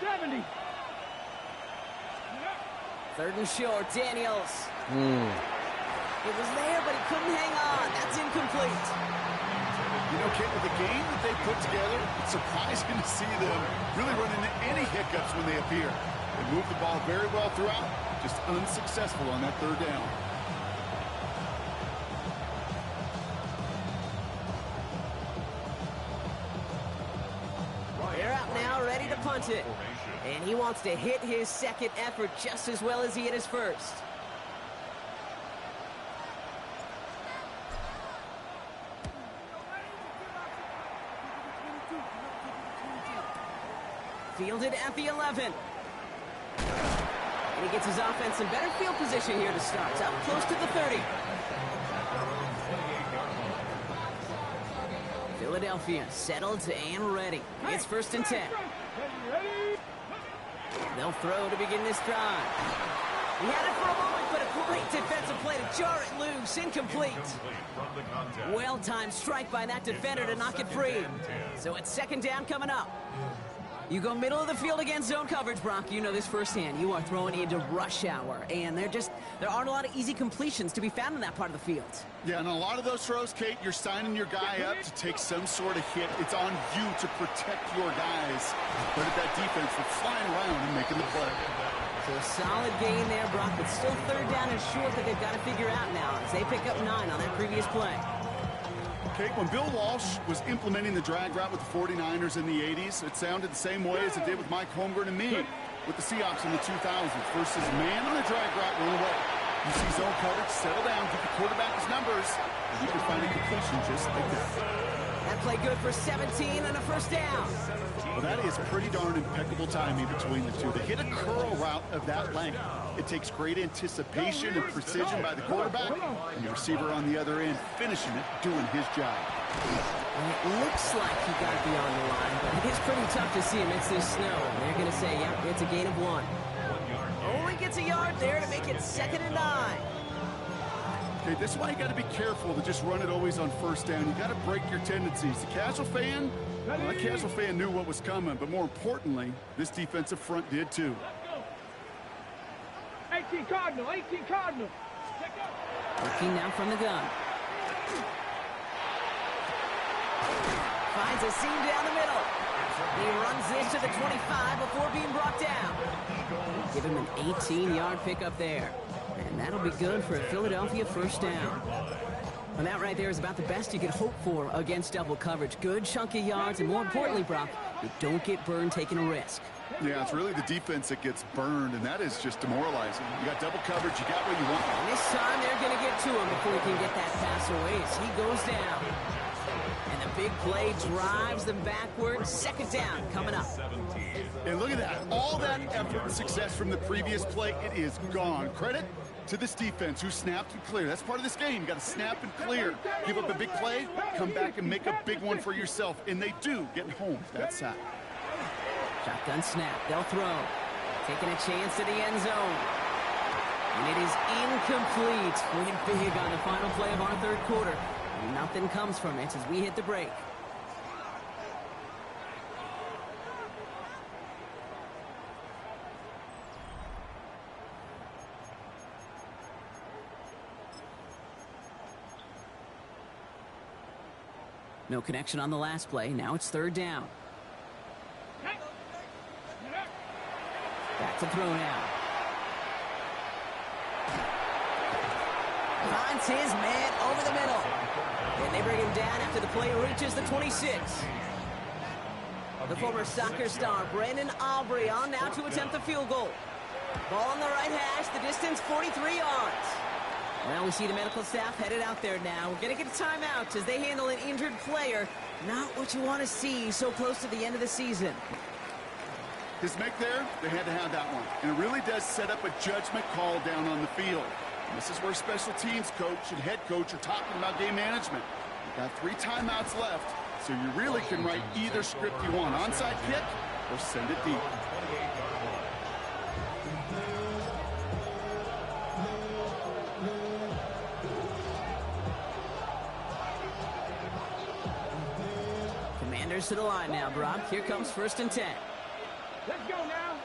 70. 3rd and short, Daniels. It was there, but he couldn't hang on. That's incomplete. You know, Kate, with the game that they put together, it's surprising to see them really run into any hiccups when they appear. They moved the ball very well throughout, just unsuccessful on that 3rd down. They're out now, ready to punt it. And he wants to hit his 2nd effort just as well as he hit his 1st. Fielded at the 11. And he gets his offense in better field position here to start. Up close to the 30. Philadelphia settled and ready. It's 1st and 10. They'll throw to begin this drive. He had it for a moment, but a great defensive play to jar it loose. Incomplete. Well-timed strike by that defender to knock it free. So it's second down coming up. You go middle of the field against zone coverage, Brock. You know this firsthand. You are throwing into rush hour, and there aren't a lot of easy completions to be found in that part of the field. Yeah, and a lot of those throws, Kate, you're signing your guy up to take some sort of hit. It's on you to protect your guys. But at that defense, they're flying around and making the play. So a solid gain there, Brock, but still third down and short that they've got to figure out now as they pick up 9 on that previous play. Kate, when Bill Walsh was implementing the drag route with the 49ers in the 80s, it sounded the same way as it did with Mike Holmgren and me with the Seahawks in the 2000s. Versus man on a drag route, run away. You see zone coverage, settle down, give the quarterback his numbers, and you can find a completion just like that. That play good for 17 and a first down. Well, that is pretty darn impeccable timing between the two. To hit a curl route of that length, it takes great anticipation and precision by the quarterback, and the receiver on the other end finishing it, doing his job. And it looks like he got beyond the line, but it is pretty tough to see amidst this snow. They're going to say, yeah, it's a gain of 1. Only gets a yard there to make it 2nd and 9. Okay, this is why you got to be careful to just run it always on first down. You got to break your tendencies. The casual fan, well, that casual fan knew what was coming, but more importantly, this defensive front did too. 18 Cardinal, 18 Cardinal. Working now from the gun. Finds a seam down the middle. He runs this to the 25 before being brought down. Give him an 18-yard pickup there. And that'll be good for a Philadelphia first down. And that right there is about the best you could hope for against double coverage. Good chunky yards, and more importantly, Brock, you don't get burned taking a risk. Yeah, it's really the defense that gets burned, and that is just demoralizing. You got double coverage, you got what you want. And this time they're going to get to him before he can get that pass away as he goes down. And the big play drives them backward. 2nd down coming up. And look at that. All that effort and success from the previous play, it is gone. Credit to this defense who snapped and cleared. That's part of this game. You got to snap and clear. Give up a big play, come back and make a big one for yourself. And they do get home that sack. Shotgun snap. They'll throw. Taking a chance to the end zone. And it is incomplete. Winning big on the final play of our 3rd quarter. And nothing comes from it as we hit the break. No connection on the last play. Now it's 3rd down. Back to throw now. Finds his man over the middle. And they bring him down after the play reaches the 26. The former soccer star, Brandon Aubrey, on now to attempt the field goal. Ball on the right hash, the distance 43 yards. Well, we see the medical staff headed out there now. We're going to get a timeout as they handle an injured player. Not what you want to see so close to the end of the season. His make there, they had to have that one. And it really does set up a judgment call down on the field. And this is where special teams coach and head coach are talking about game management. You've got 3 timeouts left, so you really can write either script you want. Onside kick or send it deep. Commanders to the line now, Brock. Here comes 1st and 10. Let's go now.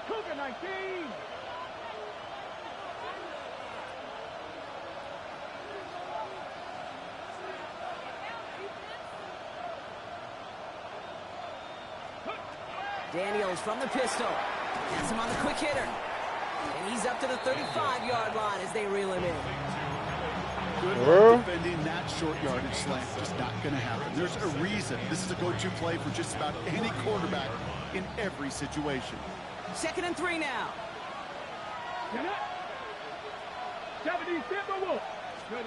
Cougar 19. Daniels from the pistol. Has him on the quick hitter. And he's up to the 35-yard line as they reel him in. Good luck defending that short yardage slant. Just not going to happen. There's a reason. This is a go-to play for just about any quarterback in every situation. 2nd and 3 now. 70 Timberwolves. Run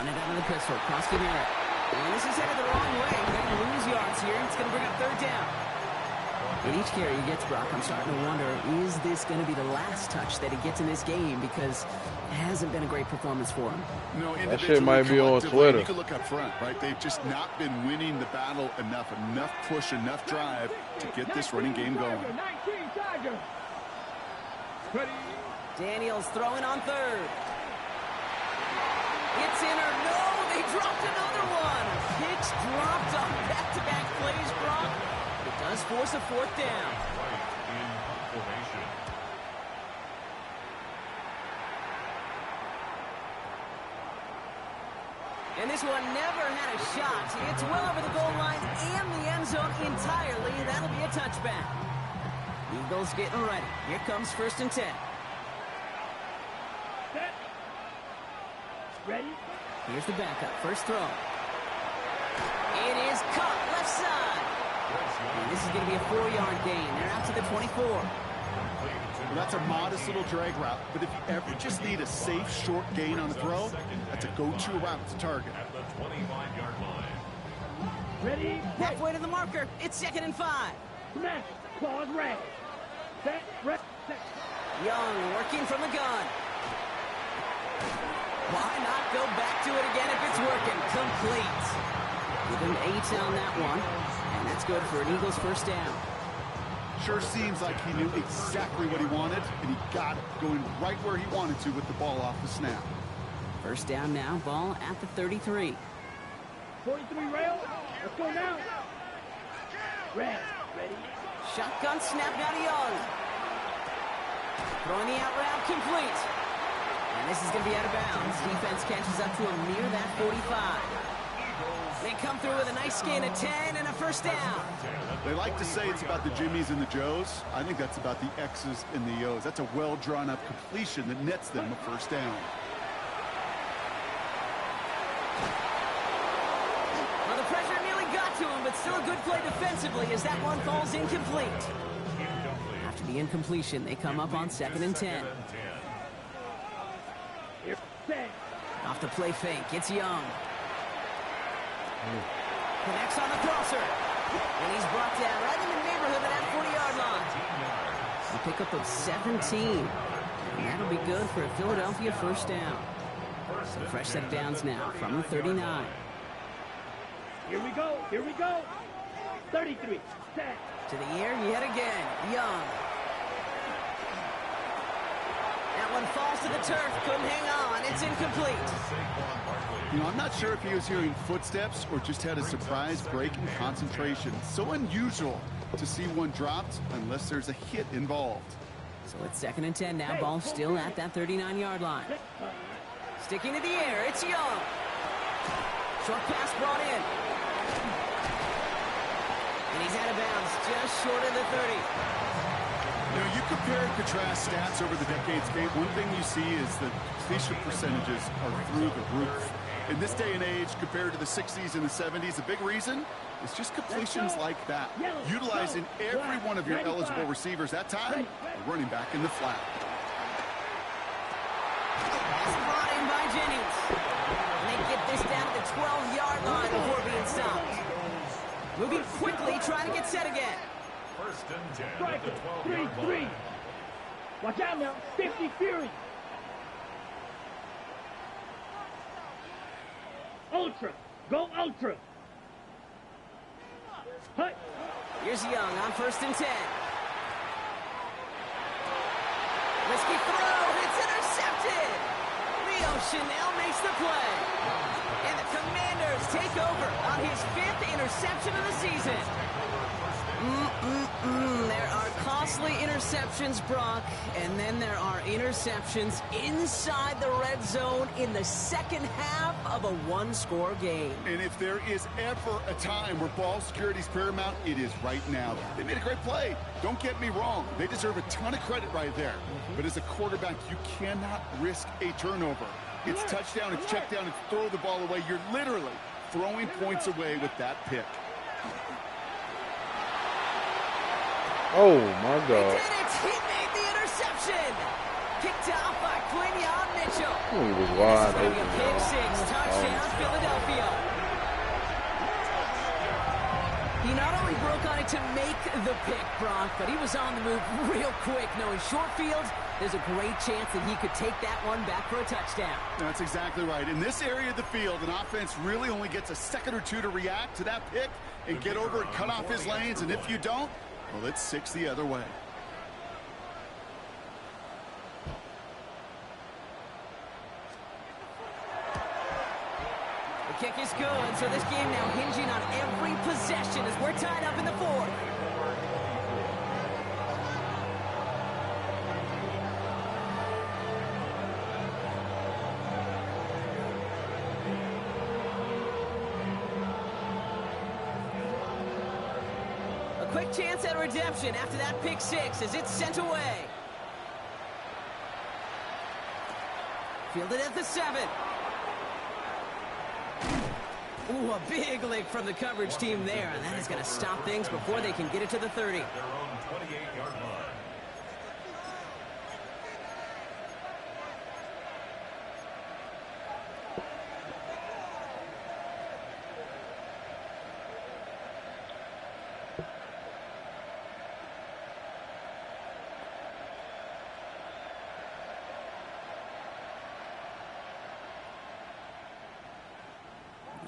it out of the pistol. Cross Canera. And this is headed the wrong way. They're going to lose yards here. It's going to bring up 3rd down. With each carry he gets, Brock, I'm starting to wonder, is this going to be the last touch that he gets in this game? Because it hasn't been a great performance for him. No, that shit might be on Twitter. You can look up front, right? They've just not been winning the battle enough push, enough drive to get this running game going. Ready. Daniels throwing on third. It's in or no, they dropped another one. Pitch dropped on back-to-back plays, Brock. It does force a fourth down. Right in formation. And this one never had a shot. It's well over the goal line and the end zone entirely. That'll be a touchback. Eagles getting ready. Here comes 1st and 10. Set. Ready. Here's the backup. First throw. It is caught left side. And this is going to be a 4-yard gain. They're out to the 24. Well, that's a modest little drag route, but if you ever just need a safe, short gain on a throw, that's a go-to route to target. At the 25-yard line. Ready. Halfway to the marker. It's 2nd and 5. Smash. Claws red. Set. Red. Set. Young working from the gun. Why not go back to it again if it's working? Complete. Give him 8 on that one. And that's good for an Eagles first down. Sure seems like he knew exactly what he wanted, and he got it, going right where he wanted to with the ball off the snap. First down now, ball at the 33. 43 rail. Let's go now. Red. Ready. Shotgun snap now to Young. Throwing the out route complete. And this is going to be out of bounds. Defense catches up to him near that 45. They come through with a nice gain of 10 and a first down. They like to say it's about the Jimmies and the Joes. I think that's about the X's and the O's. That's a well-drawn-up completion that nets them a first down. Well, the pressure nearly got to him, but still a good play defensively as that one falls incomplete. After the incompletion, they come up on 2nd and 10. Here. Set. Off the play fake, it's Young. Connects on the crosser. And he's brought down right in the neighborhood of that 40-yard line. A pickup of 17. And that'll be good for a Philadelphia first down. So fresh set of downs now from the 39. Here we go. Here we go. 33. Set. To the air yet again. Young. That one falls to the turf. Couldn't hang on. It's incomplete. You know, I'm not sure if he was hearing footsteps or just had a surprise break in concentration. It's so unusual to see one dropped unless there's a hit involved. So it's 2nd and 10 now. Ball still at that 39-yard line. Sticking to the air. It's Young. Short pass brought in. And he's out of bounds just short of the 30. You know, you compare and contrast stats over the decades, Gabe. One thing you see is that completion percentages are through the roof. In this day and age, compared to the 60s and the 70s, a big reason is just completions like that. Utilizing every one of your eligible receivers that time, a running back in the flat. Pass brought in by Jennings. And they get this down to the 12-yard line before being stopped. Moving quickly, trying to get set again. 1st and 10 at Strike the it. 12-yard 3-3. line. Watch out now. 50 Fury. Ultra. Go Ultra. Hut. Here's Young on 1st and 10. Risky throw. It's intercepted. Leo Chanel makes the play. And the Commanders take over on his 5th interception of the season. There are costly interceptions, Brock, and then there are interceptions inside the red zone in the second half of a one-score game. And if there is ever a time where ball security is paramount, it is right now. They made a great play. Don't get me wrong. They deserve a ton of credit right there. But as a quarterback, you cannot risk a turnover. It's touchdown, it's check down, it's throw the ball away. You're literally throwing points away with that pick. Oh, my He God. did it! He made the interception! Picked out by Quinion Mitchell. He was This wide is going to be a open, pick y'all. 6, touchdown Philadelphia. He not only broke on it to make the pick, Brock, but he was on the move real quick. Knowing short field, there's a great chance that he could take that one back for a touchdown. That's exactly right. In this area of the field, an offense really only gets a second or two to react to that pick and get over and cut off his lanes. And if you don't, well, it's 6 the other way. kick is good, so this game now hinging on every possession as we're tied up in the fourth. A quick chance at redemption after that pick six as it's sent away. Fielded at the 7. Ooh, a big lick from the coverage team there, and that is going to stop things before they can get it to the 30. Their own 28-yard line.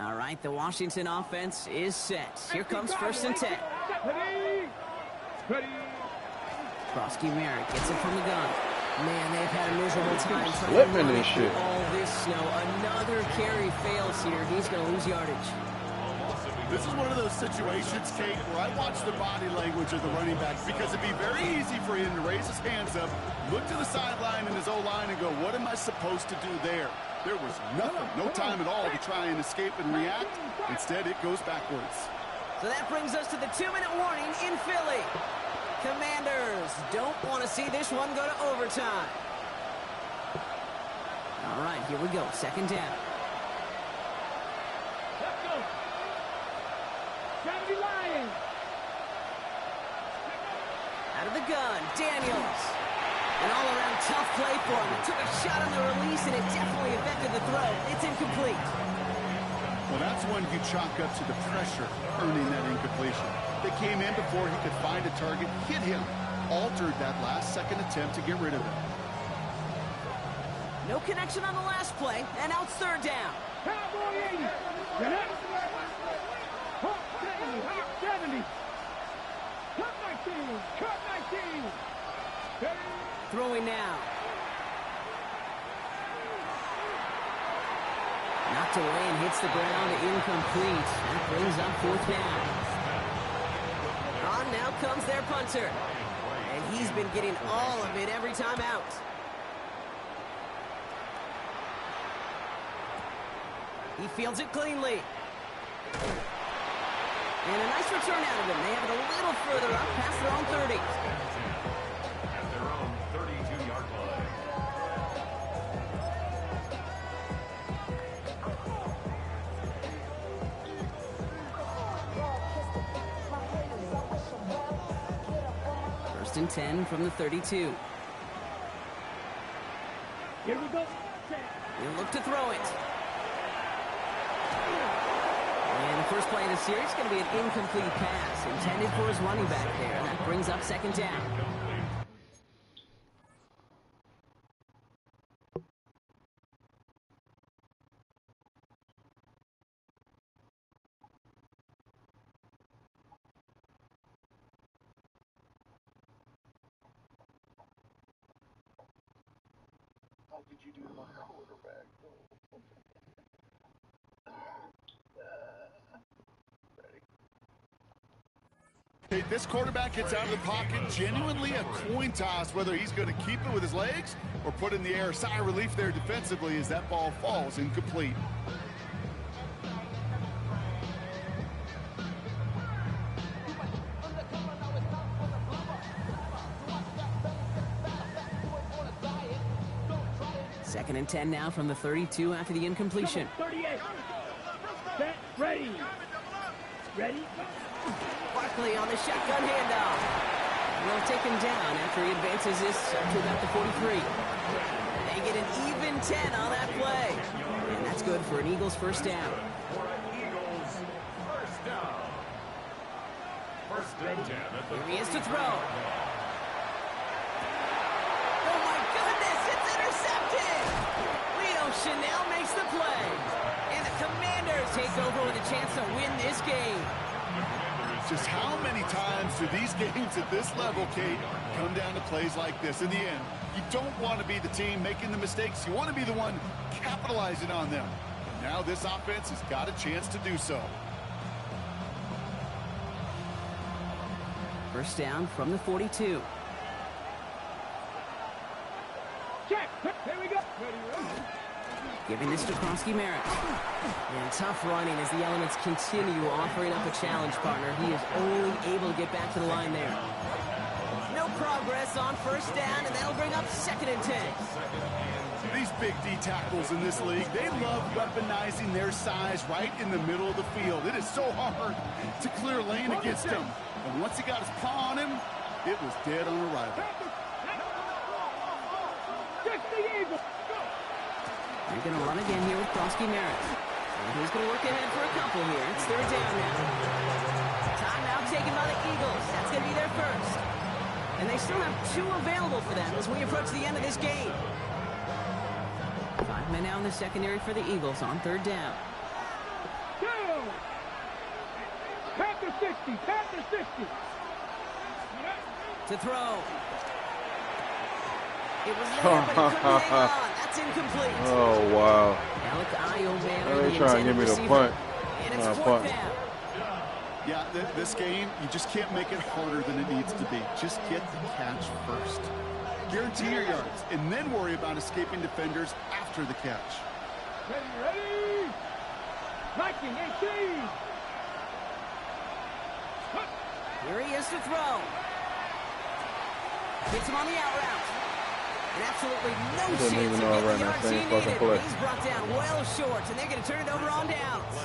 All right, the Washington offense is set. Here comes 1st and 10. Krosky Merritt gets it from the gun. Man, they've had a miserable time trying to run it through all this snow. Another carry fails here. He's going to lose yardage. This is one of those situations, Kate, where I watch the body language of the running back because it'd be very easy for him to raise his hands up, look to the sideline in his O-line and go, what am I supposed to do there? There was nothing, no time at all to try and escape and react. Instead, it goes backwards. So that brings us to the 2-minute warning in Philly. Commanders don't want to see this one go to overtime. All right, here we go. 2nd down. Let's go. Gotta be lying. Out of the gun, Daniels. An all-around tough play for him. It took a shot on the release, and it definitely affected the throw. It's incomplete. Well, that's one you chalk up to the pressure earning that incompletion. They came in before he could find a target, hit him, altered that last-second attempt to get rid of him. No connection on the last play, and now it's 3rd down. Cowboy 80. Get up. Hawk 70. Hawk 70. Cut 19. Cut 19. Throwing now. Knocked away and hits the ground, incomplete. That brings up 4th down. On now comes their punter. And he's been getting all of it every time out. He fields it cleanly. And a nice return out of him. They have it a little further up past their own 30. At their own 32-yard line. First and 10 from the 32. Here we go. He'll look to throw it. And the first play of the series is going to be an incomplete pass intended for his running back there. And that brings up 2nd down. How did you do my quarterback? Hey, this quarterback gets out of the pocket, genuinely a coin toss, whether he's going to keep it with his legs or put in the air. Sigh of relief there defensively as that ball falls incomplete. Second and 10 now from the 32 after the incompletion. 38. Set. Ready. Ready. Barkley on the shotgun handoff. They'll take him down after he advances this up to about the 43. They get an even 10 on that play. And that's good for an Eagles first down. For an Eagles first down. First and 10 at the Here he is to throw. 43-yard line. Oh my goodness, it's intercepted! Leo Chanel makes the play. And the Commanders take over with a chance to win this game. Just how many times do these games at this level, Kate, come down to plays like this? In the end, you don't want to be the team making the mistakes. You want to be the one capitalizing on them. Now this offense has got a chance to do so. First down from the 42. Check. Here we go. Giving this to Krosky-Merritt. And tough running as the elements continue offering up a challenge partner. He is only able to get back to the line there. No progress on first down, and that'll bring up 2nd and 10. These big D tackles in this league, they love weaponizing their size right in the middle of the field. It is so hard to clear a lane against him. And once he got his paw on him, it was dead on arrival. They're going to run again here with Krosky-Merritt. And he's going to work ahead for a couple here. It's 3rd down now. Timeout taken by the Eagles. That's going to be their first. And they still have 2 available for them as we approach the end of this game. 5 men now in the secondary for the Eagles on 3rd down. Go! Panther 60. Panther 60. To throw. It was there, but he couldn't hang on. That's incomplete. Oh, wow. Alec Iobanner, They the trying to give me the receiver. punt. And it's Nah, 4th punt. down. Yeah, this game, you just can't make it harder than it needs to be. Just get the catch first. Guarantee your yards, and then worry about escaping defenders after the catch. Ready? Viking 18. Here he is to throw. Gets him on the out route. And absolutely no Doesn't chance even of know I getting ran the that yards he same fucking needed. play. He's brought down well short, and they're going to turn it over on downs.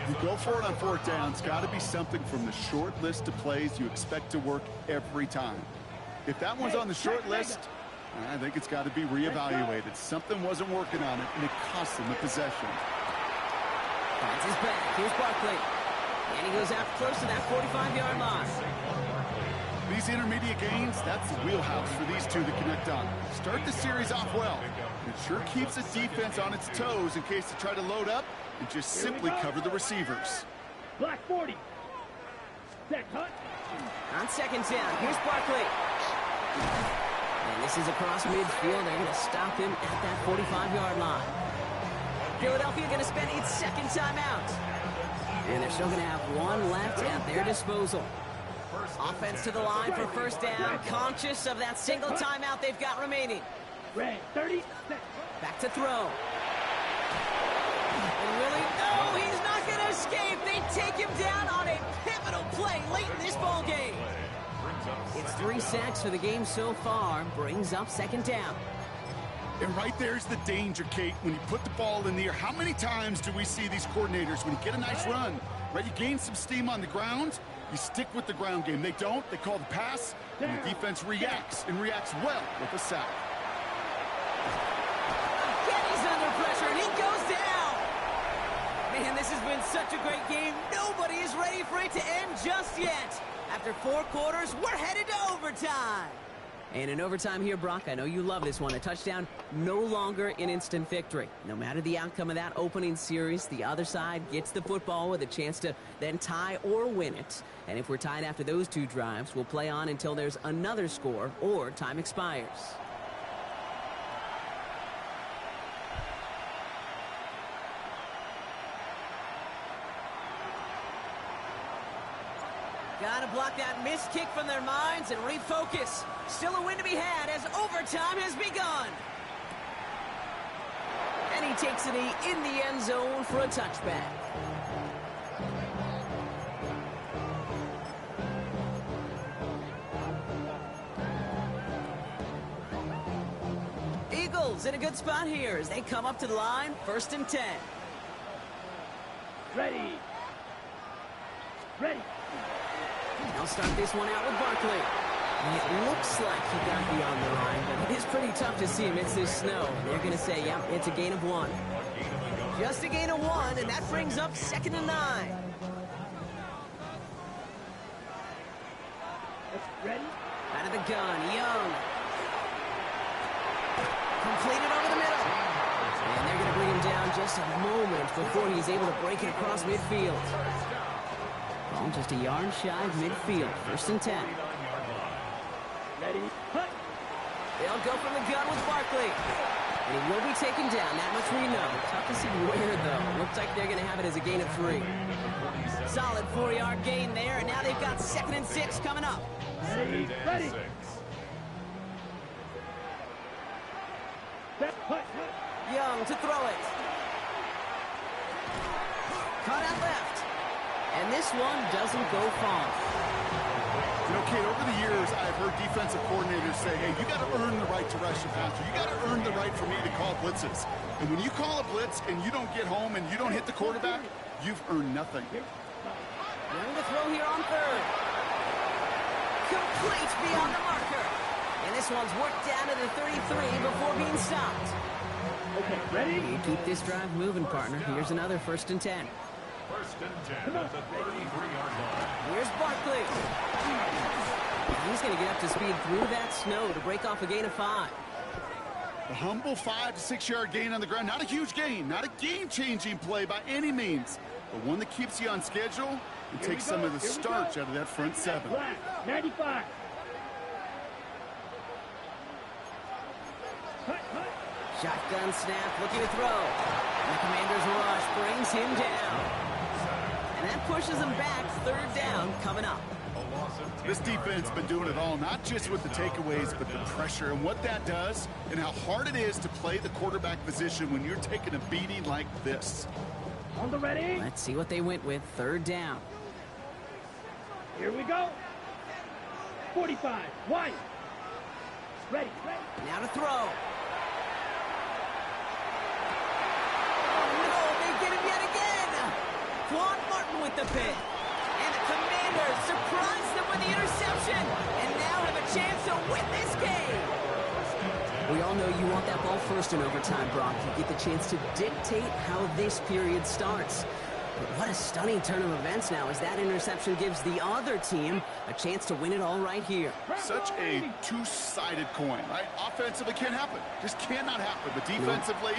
You go for it on 4th down. It's got to be something from the short list of plays you expect to work every time. If that one's on the short list, I think it's got to be reevaluated. Something wasn't working on it, and it cost them the possession. Finds his back. Here's Barkley. And he goes out close to that 45-yard line. These intermediate gains, that's the wheelhouse for these two to connect on. Start the series off well. It sure keeps the defense on its toes in case they try to load up and just simply cover the receivers. Black 40. Set hunt. On 2nd down, here's Barkley. And this is across midfield. They're going to stop him at that 45-yard line. Philadelphia going to spend its 2nd timeout. And they're still going to have 1 left at their disposal. Offense to the line for first down, conscious of that single timeout they've got remaining. Red 30. Back to throw. And really, no, he's not going to escape. They take him down on a pivotal play late in this ball game. It's 3 sacks for the game so far, brings up 2nd down. And right there's the danger, Kate, when you put the ball in the air. How many times do we see these coordinators, when you get a nice run, right, you gain some steam on the ground, you stick with the ground game. They don't. They call the pass, and the defense reacts, and reacts well with a sack. Again, he's under pressure, and he goes down. Man, this has been such a great game. Nobody is ready for it to end just yet. After 4 quarters, we're headed to overtime. And in overtime here, Brock, I know you love this one. A touchdown, no longer an instant victory. No matter the outcome of that opening series, the other side gets the football with a chance to then tie or win it. And if we're tied after those 2 drives, we'll play on until there's another score or time expires. Gotta block that missed kick from their minds and refocus. Still a win to be had as overtime has begun. And he takes it in the end zone for a touchback. Eagles in a good spot here as they come up to the line, 1st and 10. Ready. Ready. I'll start this one out with Barkley. And it looks like he got beyond the line, but it is pretty tough to see amidst this snow. They're going to say, yeah, it's a gain of 1. Just a gain of 1, and that brings up 2nd and 9. Ready. Out of the gun, Young. Completed over the middle. And they're going to bring him down just a moment before he's able to break it across midfield. Ball just a yard shy of midfield. 1st and 10. Ready. Hunt. They'll go from the gun with Barkley. And he will be taken down, that much we know. Tough to see where, though. Looks like they're going to have it as a gain of 3. Solid 4-yard gain there, and now they've got 2nd and 6 coming up. Ready. Young to throw it. Cut out left. And this one doesn't go far. You know, Kate, over the years, I've heard defensive coordinators say, hey, you got to earn the right to rush the passer. You got to earn the right for me to call blitzes. And when you call a blitz and you don't get home and you don't hit the quarterback, you've earned nothing. Young to throw here on 3rd. Complete beyond the marker. And this one's worked down to the 33 before being stopped. Okay, ready? You keep this drive moving, partner. Here's another 1st and 10. 1st and 10 at the 33-yard line. Here's Barkley. He's going to get up to speed through that snow to break off a gain of 5. A humble 5 to 6 yard gain on the ground. Not a huge gain, not a game-changing play by any means, but one that keeps you on schedule and takes some of the starch out of that front 7. 95. Shotgun snap, looking to throw. And the Commanders' rush brings him down. And that pushes him back. 3rd down coming up. This defense been doing it all, not just with the takeaways, but the pressure and what that does and how hard it is to play the quarterback position when you're taking a beating like this. On the ready. Let's see what they went with. 3rd down. Here we go. 45. Wide. Ready. Now to throw. No, they get him yet again. Quan Martin with the pick. And the Commanders surprise them with the interception. And now have a chance to win this game. We all know you want that ball first in overtime, Brock. You get the chance to dictate how this period starts. But what a stunning turn of events now as that interception gives the other team a chance to win it all right here. Such a two-sided coin, right? Offensively can't happen. Just cannot happen. But defensively,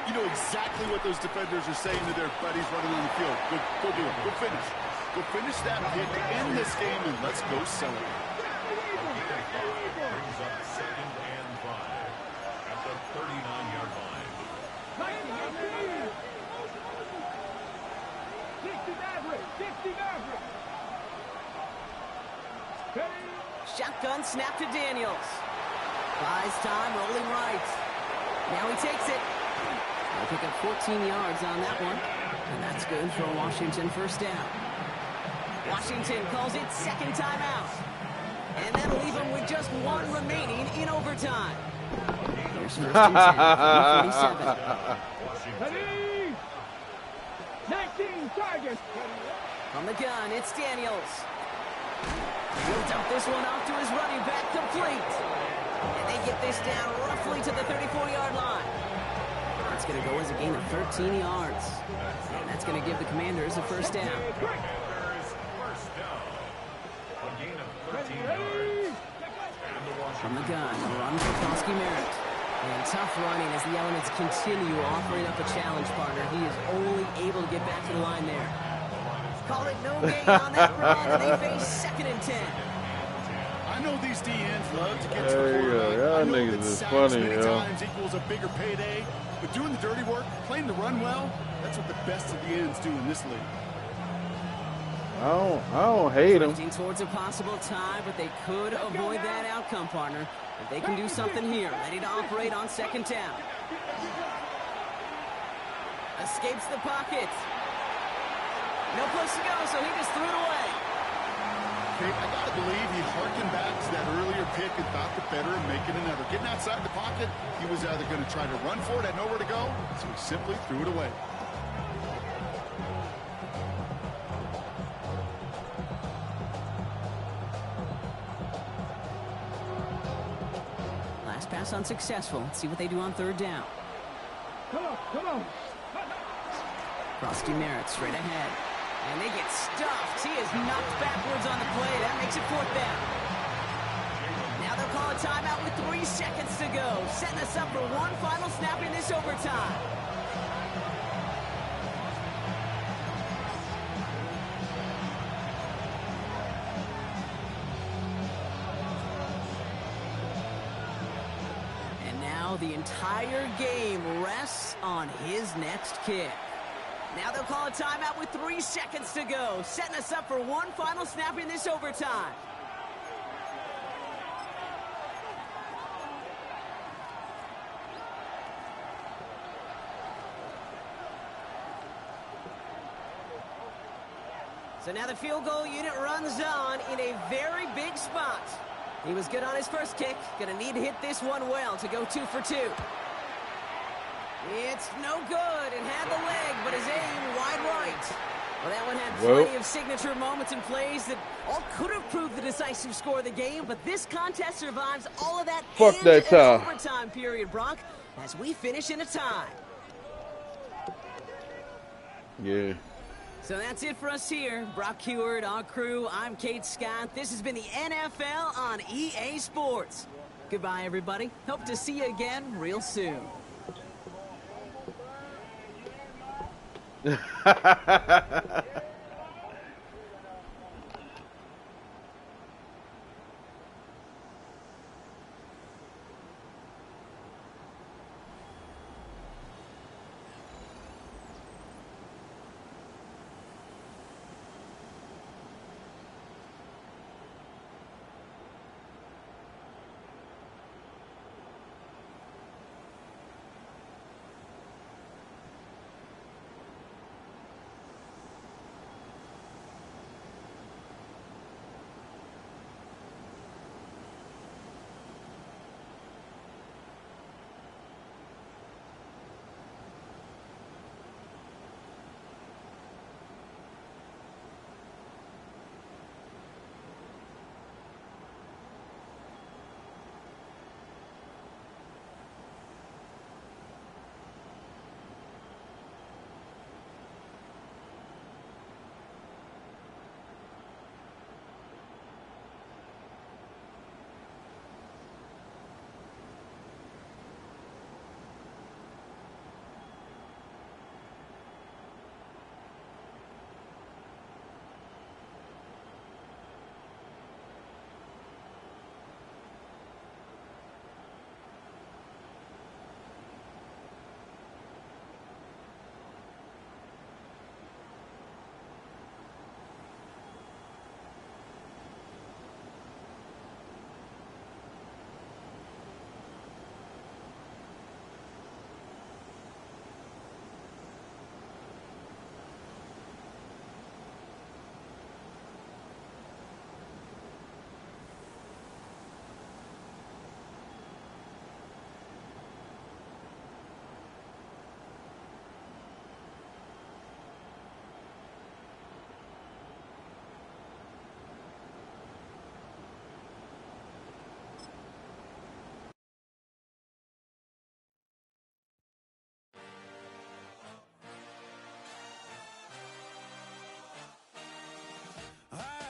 you know exactly what those defenders are saying to their buddies running on the field. Go do it. Go finish. Go finish that pick to end this game, and let's go celebrate. Brings up 2nd and 5 at the 39-yard line. 60 average. Shotgun snap to Daniels. Buys time, rolling right. Now he takes it. They'll pick up 14 yards on that one. And that's good for a Washington 1st down. Washington calls it 2nd timeout. And that'll leave him with just 1 remaining in overtime. Here's 1st and 10, 47. Ready. 19 targets. On the gun, it's Daniels. He'll dump this one off to his running back, complete. And they get this down roughly to the 34-yard line. That's going to go as a gain of 13 yards. And that's going to give the Commanders a 1st down. Commanders 1st down. A gain of 13 yards. And the From the Washington gun, a run for Kosky Merritt. And tough running as the elements continue offering up a challenge, partner. He is only able to get back to the line there. Call it no gain on that run, and they face 2nd and 10. I know these DNs love to get to There the you go. quarterback. Y'all I know niggas that is sacks funny, many yo. times equals a bigger payday, but doing the dirty work, playing the run well, that's what the best of the ends do in this league. I don't hate him. Drifting towards a possible tie, but they could avoid that outcome, partner. If they can do something here, ready to operate on 2nd down. Escapes the pocket. No place to go, so he just threw it away. Okay, I gotta believe he harkened back to that earlier pick and thought the better of making another. Getting outside the pocket, he was either going to try to run for it, had nowhere to go, so he simply threw it away. Last pass unsuccessful. Let's see what they do on 3rd down. Come on. Kosky Merritt straight ahead. And they get stuffed. He is knocked backwards on the play. That makes it 4th down. Now they'll call a timeout with 3 seconds to go. Setting us up for one final snap in this overtime. And now the entire game rests on his next kick. Now they'll call a timeout with 3 seconds to go, setting us up for one final snap in this overtime. So now the field goal unit runs on in a very big spot. He was good on his first kick. Going to need to hit this one well to go 2 for 2. It's no good. It had the leg, but his aim wide right. Well, that one had plenty of signature moments and plays that all could have proved the decisive score of the game, but this contest survives all of that Fuck that tie. overtime period, Brock, as we finish in a tie. Yeah. So that's it for us here. Brock Heward, our crew, I'm Kate Scott. This has been the NFL on EA Sports. Goodbye, everybody. Hope to see you again real soon.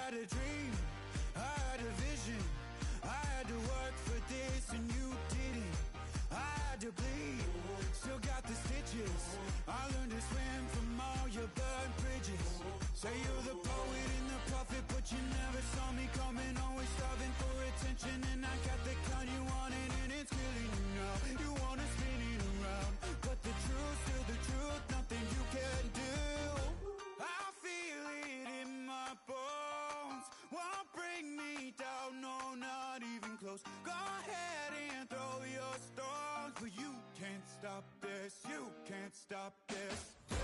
A dream, I had a vision, I had to work for this and you didn't. I had to bleed, still got the stitches. I learned to swim from all your burned bridges. Say you're the poet and the prophet, but you never saw me coming. Always starving for attention, and I got the kind you wanted, and it's killing you now. You wanna spin it around, but the truth, still the truth, nothing you can do. I feel it in my bones. Won't bring me down, no, not even close. Go ahead and throw your stones, but you can't stop this, you can't stop this. Hey,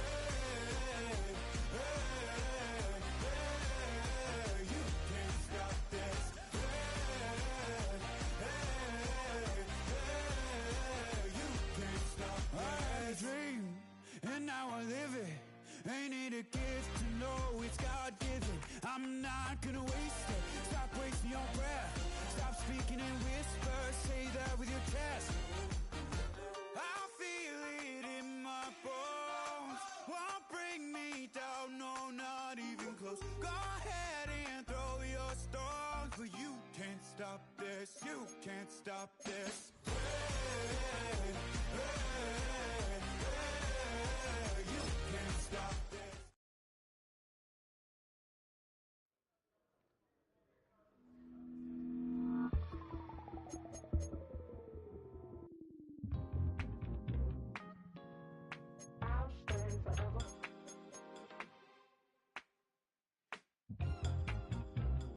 hey, hey, you can't stop this. Hey, hey, hey, you can't stop this. I had a dream, and now I live it. Ain't it a gift to know it's God-given? I'm not gonna waste it. Stop wasting your breath. Stop speaking in whispers. Say that with your chest. I feel it in my bones. Won't bring me down, no, not even close. Go ahead and throw your stones, but you can't stop this. You can't stop this. Hey, hey, hey, hey, you can't stop this.